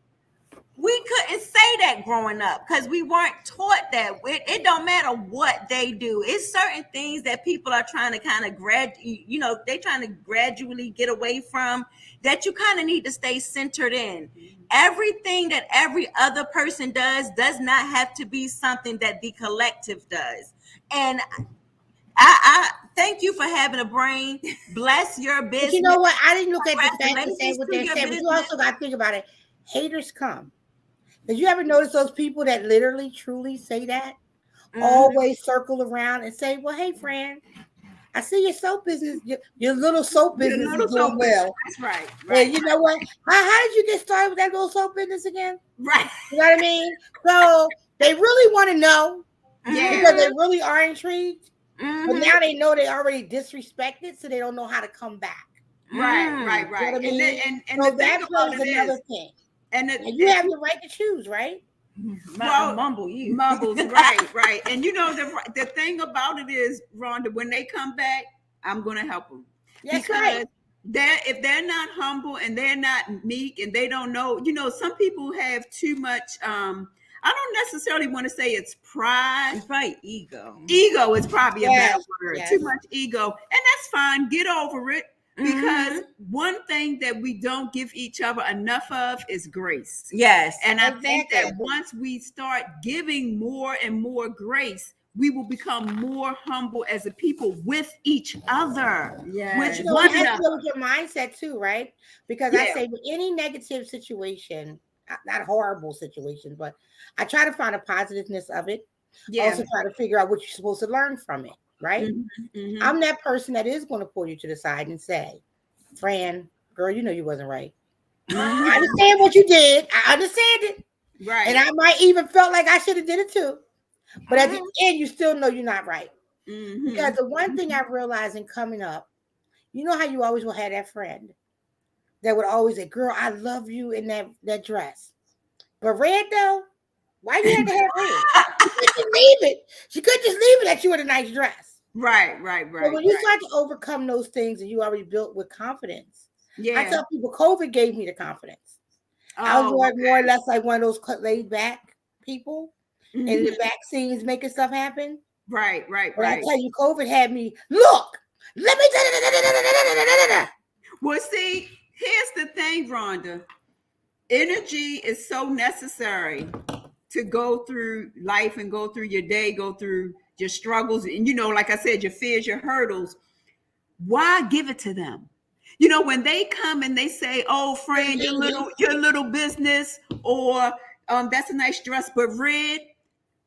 [SPEAKER 2] We couldn't say that growing up because we weren't taught that. It don't matter what they do. It's certain things that people are trying to kind of they're trying to gradually get away from, that you kind of need to stay centered in. Everything that every other person does not have to be something that the collective does. And I thank you for having a brain. Bless your business.
[SPEAKER 3] But you know what? I didn't look at the fact and say
[SPEAKER 2] Congratulations
[SPEAKER 3] what
[SPEAKER 2] to
[SPEAKER 3] they're
[SPEAKER 2] your
[SPEAKER 3] saying, but you
[SPEAKER 2] business.
[SPEAKER 3] also got to think about it. Haters come. Did you ever notice those people that literally, truly say that? Always circle around and say, well, hey, friend, I see your soap business, your little soap business is doing well.
[SPEAKER 1] That's right.
[SPEAKER 3] And you know what? How did you get started with that little soap business again?
[SPEAKER 1] Right.
[SPEAKER 3] You know what I mean? So they really want to know, because they really are intrigued. But now they know they already disrespected, so they don't know how to come back.
[SPEAKER 1] Right.
[SPEAKER 3] You know what I mean?
[SPEAKER 1] And
[SPEAKER 3] So
[SPEAKER 1] the
[SPEAKER 3] that
[SPEAKER 1] thing about
[SPEAKER 3] plays
[SPEAKER 1] it
[SPEAKER 3] another
[SPEAKER 1] is,
[SPEAKER 3] thing.
[SPEAKER 1] and
[SPEAKER 3] you have the right to choose, right?
[SPEAKER 2] Well, mumbles,
[SPEAKER 1] right. And you know the thing about it is, Rhonda, when they come back, I'm going to help them.
[SPEAKER 3] That's
[SPEAKER 1] because
[SPEAKER 3] right.
[SPEAKER 1] if they're not humble and they're not meek and they don't know, some people have too much. I don't necessarily want to say it's pride.
[SPEAKER 2] It's probably ego.
[SPEAKER 1] Ego is probably a bad word.
[SPEAKER 3] Yes.
[SPEAKER 1] Too much ego, and that's fine. Get over it. Because one thing that we don't give each other enough of is grace.
[SPEAKER 2] Yes.
[SPEAKER 1] And I think that once we start giving more and more grace, we will become more humble as a people with each other.
[SPEAKER 2] Yes.
[SPEAKER 1] With
[SPEAKER 3] You know,
[SPEAKER 1] one
[SPEAKER 3] it has to
[SPEAKER 1] another.
[SPEAKER 3] go with your mindset too, right? Because I say with any negative situation, not horrible situation, but I try to find a positiveness of it.
[SPEAKER 1] Yeah.
[SPEAKER 3] Also try to figure out what you're supposed to learn from it, right? I'm that person that is going to pull you to the side and say, Fran, girl, you know you wasn't right. I understand what you did. I understand it.
[SPEAKER 1] Right.
[SPEAKER 3] And I might even felt like I should have did it too. But at the end, you still know you're not right. Because the one thing I've realized in coming up, you know how you always will have that friend that would always say, girl, I love you in that dress. But red though, why you had to have red? She couldn't just leave it. She couldn't just leave it that you had a nice dress.
[SPEAKER 1] Right.
[SPEAKER 3] So when you start to overcome those things and you already built with confidence, I tell people COVID gave me the confidence. I was more or less like one of those laid back people, and the vaccines making stuff happen.
[SPEAKER 1] Right.
[SPEAKER 3] But I tell you, COVID had me, look, let me
[SPEAKER 1] Well, see, here's the thing, Rhonda. Energy is so necessary to go through life and go through your day, go through your struggles, and like I said, your fears, your hurdles. Why give it to them? When they come and they say, "Oh, friend, your little business," or "That's a nice dress, but red."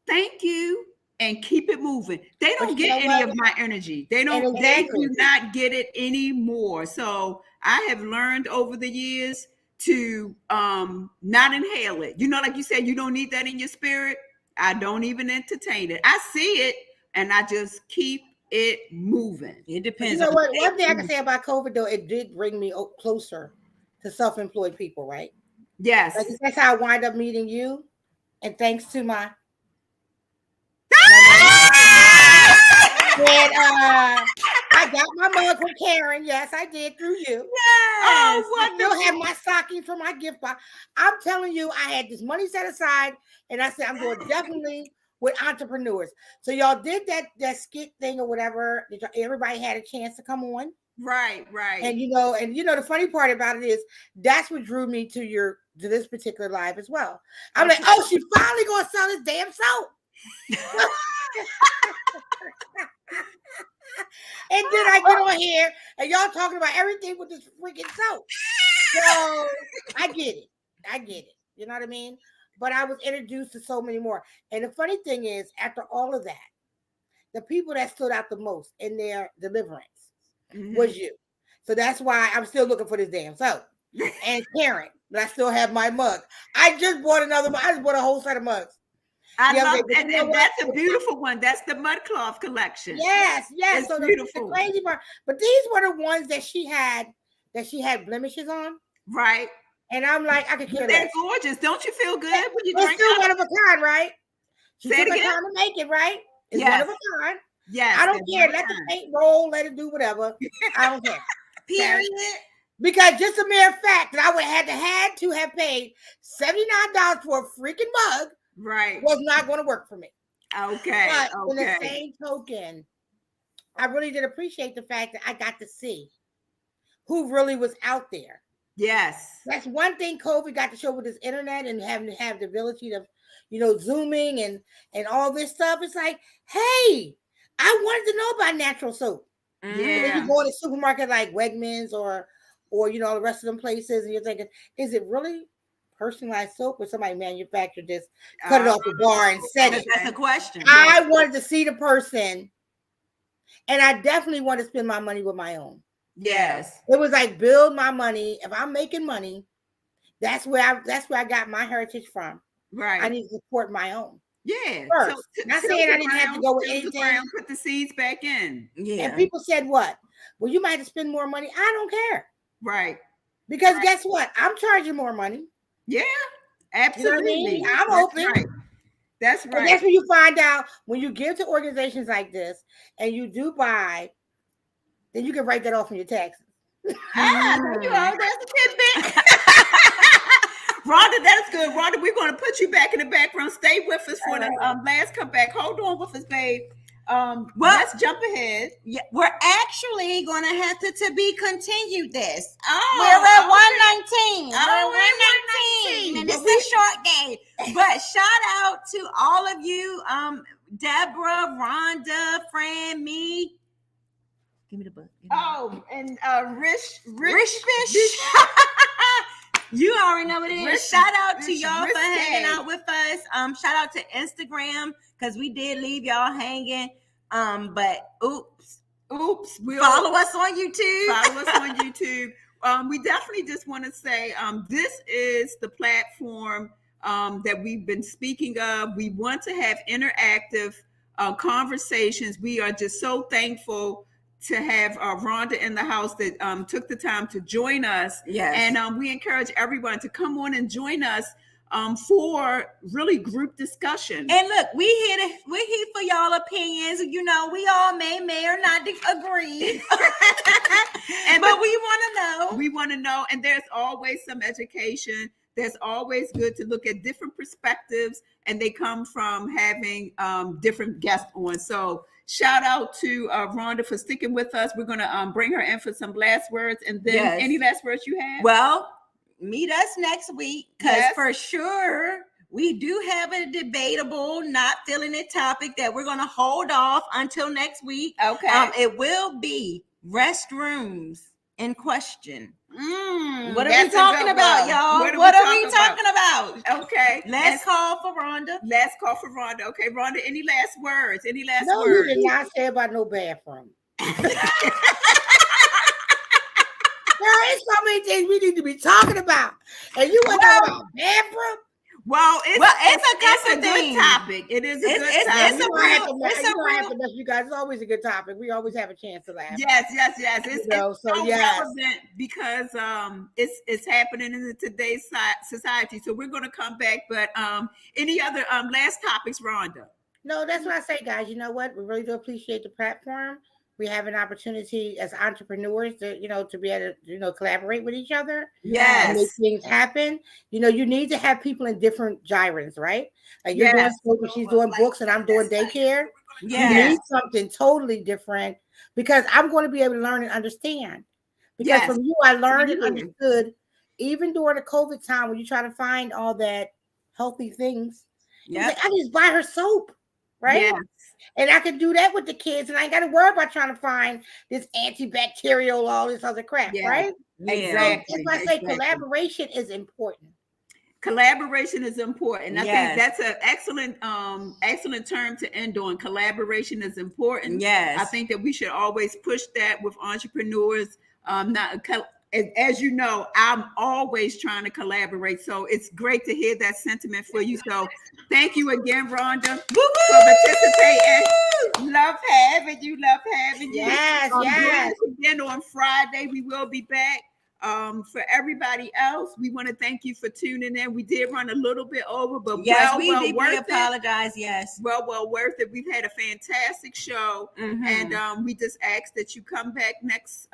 [SPEAKER 1] Thank you, and keep it moving. They don't get any of my energy. They don't. They do not get it anymore. So I have learned over the years to not inhale it. Like you said, you don't need that in your spirit. I don't even entertain it. I see it and I just keep it moving.
[SPEAKER 2] It depends.
[SPEAKER 3] You know what? One thing I can say about COVID though, it did bring me closer to self-employed people, right?
[SPEAKER 1] Yes.
[SPEAKER 3] Like, that's how I wind up meeting you. And thanks to my and I got my mug from Karen. Yes, I did through you.
[SPEAKER 2] Yes.
[SPEAKER 3] I still have my stocking for my gift box. I'm telling you, I had this money set aside, and I said I'm going definitely with entrepreneurs. So y'all did that skit thing or whatever. Everybody had a chance to come on.
[SPEAKER 1] Right, right.
[SPEAKER 3] And the funny part about it is that's what drew me to this particular live as well. I'm like, oh, she finally gonna sell this damn soap. And then I get on here and y'all talking about everything with this freaking soap. So I get it. You know what I mean? But I was introduced to so many more. And the funny thing is, after all of that, the people that stood out the most in their deliverance was you. So that's why I'm still looking for this damn soap. And Karen, but I still have my mug. I just bought another mug. I just bought a whole set of mugs.
[SPEAKER 1] I love it. And that's a beautiful one. That's the mud cloth collection.
[SPEAKER 3] Yes.
[SPEAKER 1] It's
[SPEAKER 3] So
[SPEAKER 1] beautiful.
[SPEAKER 3] The crazy part, but these were the ones that she had blemishes on.
[SPEAKER 1] Right.
[SPEAKER 3] And I'm like, I could care
[SPEAKER 1] They're
[SPEAKER 3] less.
[SPEAKER 1] gorgeous. Don't you feel good when you
[SPEAKER 3] It's
[SPEAKER 1] drink
[SPEAKER 3] still
[SPEAKER 1] out?
[SPEAKER 3] one of a kind, right? She
[SPEAKER 1] Say it
[SPEAKER 3] took her
[SPEAKER 1] again?
[SPEAKER 3] time to make it, right? It's
[SPEAKER 1] Yes.
[SPEAKER 3] one of a kind.
[SPEAKER 1] Yes.
[SPEAKER 3] I don't care. Let the paint roll. Let it do whatever. I don't care.
[SPEAKER 2] Period.
[SPEAKER 3] Because just a mere fact that I would have had to have paid $79 for a freaking mug,
[SPEAKER 1] right,
[SPEAKER 3] was not going to work for me.
[SPEAKER 1] Okay.
[SPEAKER 3] But in the same token, I really did appreciate the fact that I got to see who really was out there.
[SPEAKER 1] Yes.
[SPEAKER 3] That's one thing COVID got to show with this internet and having to have the ability to, zooming and all this stuff. It's like, hey, I wanted to know about natural soap.
[SPEAKER 1] Yeah.
[SPEAKER 3] And then you go in a supermarket like Wegmans or the rest of them places, and you're thinking, is it really personalized soap or somebody manufactured this, cut it off the bar and said it?
[SPEAKER 2] That's a question.
[SPEAKER 3] I wanted to see the person, and I definitely want to spend my money with my own.
[SPEAKER 1] Yes.
[SPEAKER 3] It was like build my money. If I'm making money, that's where I got my heritage from.
[SPEAKER 1] Right.
[SPEAKER 3] I need to support my own.
[SPEAKER 1] Yeah.
[SPEAKER 3] First. Not saying I didn't have to go with anything.
[SPEAKER 1] Put the seeds back in.
[SPEAKER 2] Yeah.
[SPEAKER 3] And people said what? Well, you might have to spend more money. I don't care.
[SPEAKER 1] Right.
[SPEAKER 3] Because guess what? I'm charging more money.
[SPEAKER 1] Yeah. Absolutely.
[SPEAKER 3] You know what I mean? I'm open.
[SPEAKER 1] Right. That's right.
[SPEAKER 3] And that's when you find out when you give to organizations like this and you do buy, then you can write that off from your taxes.
[SPEAKER 1] There you are. That's a tidbit. Rhonda, that's good. Rhonda, we're going to put you back in the background. Stay with us for the last comeback. Hold on with us, babe. Let's jump ahead.
[SPEAKER 2] Yeah, we're actually going to have to be continued this. We're at 119. We're 119. And it's a short game. But shout out to all of you, Deborah, Rhonda, Fran, me. Give me the book.
[SPEAKER 1] And Rich
[SPEAKER 2] Fish. You already know what it is. Shout out to y'all for hanging out with us. Shout out to Instagram because we did leave y'all hanging. But oops. Follow us on YouTube.
[SPEAKER 1] We definitely just want to say this is the platform that we've been speaking of. We want to have interactive conversations. We are just so thankful to have Rhonda in the house that took the time to join us.
[SPEAKER 2] Yes.
[SPEAKER 1] And we encourage everyone to come on and join us for really group discussion.
[SPEAKER 2] And look, we're here for y'all opinions. You know, we all may or not agree. But we want to know.
[SPEAKER 1] We want to know. And there's always some education. There's always good to look at different perspectives, and they come from having different guests on. So shout out to Rhonda for sticking with us. We're going to bring her in for some last words. And then any last words you have?
[SPEAKER 2] Well, meet us next week because for sure we do have a debatable, not feeling it topic that we're going to hold off until next week.
[SPEAKER 1] Okay.
[SPEAKER 2] It will be restrooms in question. What are we talking about, y'all? What are we talking about?
[SPEAKER 1] Okay.
[SPEAKER 2] Let's call for Rhonda.
[SPEAKER 1] Okay, Rhonda, any last words?
[SPEAKER 3] No, you did not say about no bathroom. There is so many things we need to be talking about. And you want to talk about bathroom?
[SPEAKER 1] Well, it's a
[SPEAKER 2] good
[SPEAKER 1] topic. It is a good topic.
[SPEAKER 3] You guys, it's always a good topic. We always have a chance to laugh.
[SPEAKER 1] Yes. It's relevant because it's happening in today's society. So we're going to come back. But any other last topics, Rhonda?
[SPEAKER 3] No, that's what I say, guys. You know what? We really do appreciate the platform. We have an opportunity as entrepreneurs to be able to, collaborate with each other.
[SPEAKER 1] Yes.
[SPEAKER 3] And make things happen. You need to have people in different gyres, right? Like you're doing school, she's doing books, and I'm doing daycare.
[SPEAKER 2] Yes.
[SPEAKER 3] You need something totally different because I'm going to be able to learn and understand. Because from you, I learned and understood, even during the COVID time when you're trying to find all that healthy things. Yeah, like, I just buy her soap, right? Yes. And I can do that with the kids, and I ain't got to worry about trying to find this antibacterial, all this other crap, right?
[SPEAKER 1] Yeah, exactly.
[SPEAKER 3] So that's why I say collaboration is important.
[SPEAKER 1] Collaboration is important. I think that's an excellent term to end on. Collaboration is important.
[SPEAKER 2] Yes.
[SPEAKER 1] I think that we should always push that with entrepreneurs. As you know, I'm always trying to collaborate. So it's great to hear that sentiment for you. So thank you again, Rhonda, for participating. Love having you.
[SPEAKER 3] Yes.
[SPEAKER 1] Again on Friday, we will be back. For everybody else, we want to thank you for tuning in. We did run a little bit over, but
[SPEAKER 2] we apologize. Yes,
[SPEAKER 1] well worth it. We've had a fantastic show, and we just ask that you come back next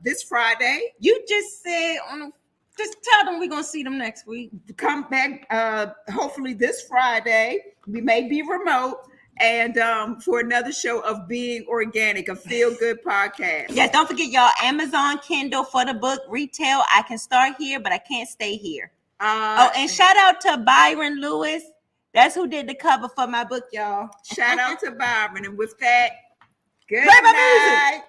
[SPEAKER 1] this Friday.
[SPEAKER 2] You just said just tell them we're gonna see them next week.
[SPEAKER 1] Come back, hopefully this Friday. We may be remote. And for another show of Being Organic, a feel-good podcast.
[SPEAKER 2] Yeah, don't forget, y'all, Amazon Kindle for the book, retail. I can start here, but I can't stay here. And shout out to Byron Lewis. That's who did the cover for my book, y'all.
[SPEAKER 1] Shout out to Byron. And with that, good night.